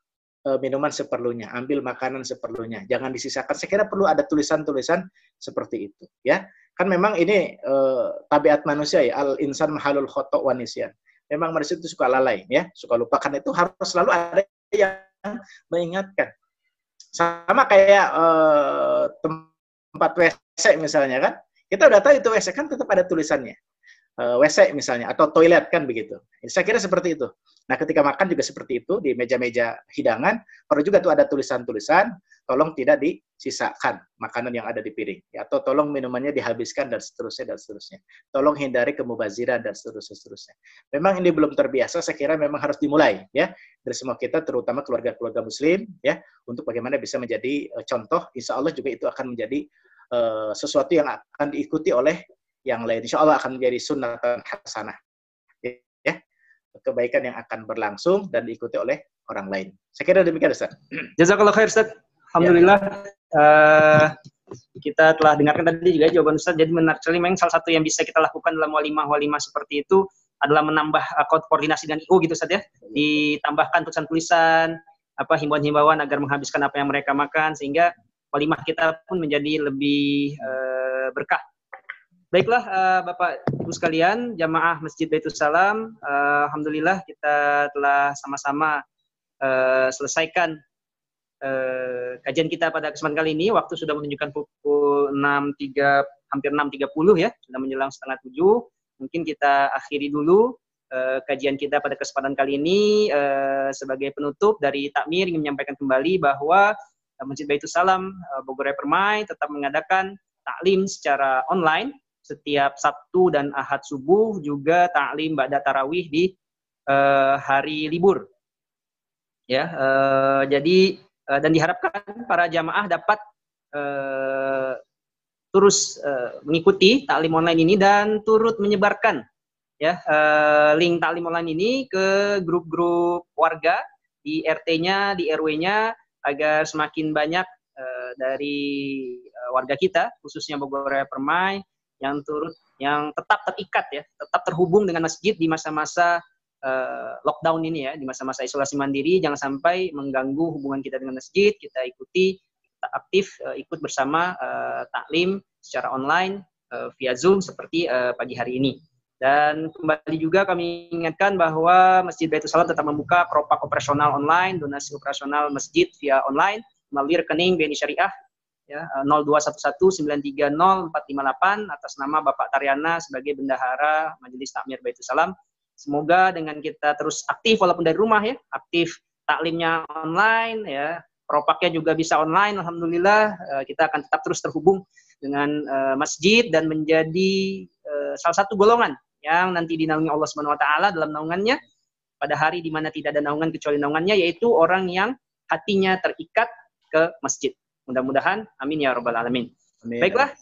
minuman seperlunya, ambil makanan seperlunya, jangan disisakan. Saya kira perlu ada tulisan-tulisan seperti itu, ya. Kan memang ini tabiat manusia, ya, al insan mahalul khoto' wa nisyan. Memang manusia itu suka lalai, ya, suka lupa. Karena itu harus selalu ada yang mengingatkan. Sama kayak tempat WC misalnya, kan. Kita udah tahu itu WC, kan tetap ada tulisannya. WC misalnya, atau toilet, kan begitu. Saya kira seperti itu. Nah, ketika makan juga seperti itu, di meja-meja hidangan, perlu juga tuh ada tulisan-tulisan, tolong tidak disisakan makanan yang ada di piring, ya, atau tolong minumannya dihabiskan, dan seterusnya, dan seterusnya. Tolong hindari kemubaziran, dan seterusnya. Memang ini belum terbiasa, saya kira memang harus dimulai, ya, dari semua kita, terutama keluarga-keluarga Muslim, ya, untuk bagaimana bisa menjadi contoh, insya Allah juga itu akan menjadi sesuatu yang akan diikuti oleh yang lain. Insya Allah akan menjadi sunnatan hasanah, ya, kebaikan yang akan berlangsung dan diikuti oleh orang lain. Saya kira demikian, Ustaz. Jazakallah khair, Ustaz. Alhamdulillah, kita telah dengarkan tadi juga jawaban Ustaz. Jadi menarik sekali, memang salah satu yang bisa kita lakukan dalam walimah seperti itu adalah menambah koordinasi dengan IO gitu, Ustaz, ya. Ditambahkan tulisan-tulisan, himbauan-himbauan agar menghabiskan apa yang mereka makan, sehingga walimah kita pun menjadi lebih berkah. Baiklah, Bapak Ibu sekalian, jamaah Masjid Baitul Salam, alhamdulillah kita telah sama-sama selesaikan kajian kita pada kesempatan kali ini. Waktu sudah menunjukkan pukul 6.3, hampir 6.30, ya, sudah menjelang 6:30. Mungkin kita akhiri dulu kajian kita pada kesempatan kali ini. Sebagai penutup dari Takmir ingin menyampaikan kembali bahwa Masjid Baitul Salam Bogor Raya Permai tetap mengadakan taklim secara online setiap Sabtu dan Ahad subuh, juga taklim ba'da tarawih di hari libur, ya. Jadi dan diharapkan para jamaah dapat terus mengikuti taklim online ini dan turut menyebarkan, ya, link taklim online ini ke grup-grup warga di RT-nya, di RW-nya, agar semakin banyak dari warga kita, khususnya Bogor Raya Permai, yang tetap terikat ya, tetap terhubung dengan masjid di masa-masa lockdown ini ya, di masa-masa isolasi mandiri. Jangan sampai mengganggu hubungan kita dengan masjid. Kita ikuti, kita aktif ikut bersama taklim secara online via Zoom seperti pagi hari ini. Dan kembali juga kami ingatkan bahwa Masjid Baitul Salam tetap membuka keropak operasional online, donasi operasional masjid via online melalui rekening BNI Syariah ya, 0211930458 atas nama Bapak Taryana sebagai bendahara Majelis Takmir Baitul Salam. Semoga dengan kita terus aktif walaupun dari rumah ya, aktif taklimnya online ya, keropaknya juga bisa online, alhamdulillah kita akan tetap terus terhubung dengan masjid dan menjadi salah satu golongan yang nanti dinaungi Allah Subhanahu wa taala dalam naungannya pada hari di mana tidak ada naungan kecuali naungannya, yaitu orang yang hatinya terikat ke masjid. Mudah-mudahan amin ya rabbal alamin. Amin. Baiklah,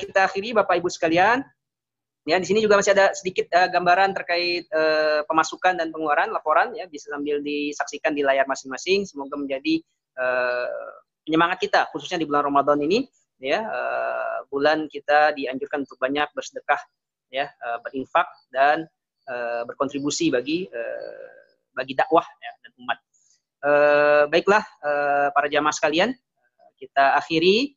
kita akhiri Bapak Ibu sekalian. Ya, di sini juga masih ada sedikit gambaran terkait pemasukan dan pengeluaran laporan ya, bisa sambil disaksikan di layar masing-masing. Semoga menjadi penyemangat kita khususnya di bulan Ramadan ini ya, bulan kita dianjurkan untuk banyak bersedekah ya, berinfak dan berkontribusi bagi dakwah ya, dan umat. Baiklah para jamaah sekalian, kita akhiri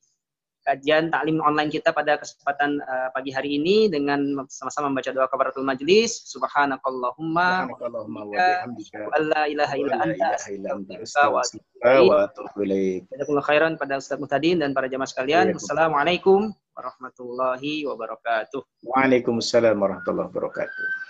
kajian taklim online kita pada kesempatan pagi hari ini dengan sama-sama membaca doa kafaratul majlis. Subhanakallahumma wa bihamdika la ilaha illa anta astaghfiruka wa atubu ilaik. Jazakumullah khairan pada Ustaz Muhtadin dan para jamaah sekalian. Assalamualaikum warahmatullahi wabarakatuh. Waalaikumsalam warahmatullahi wabarakatuh.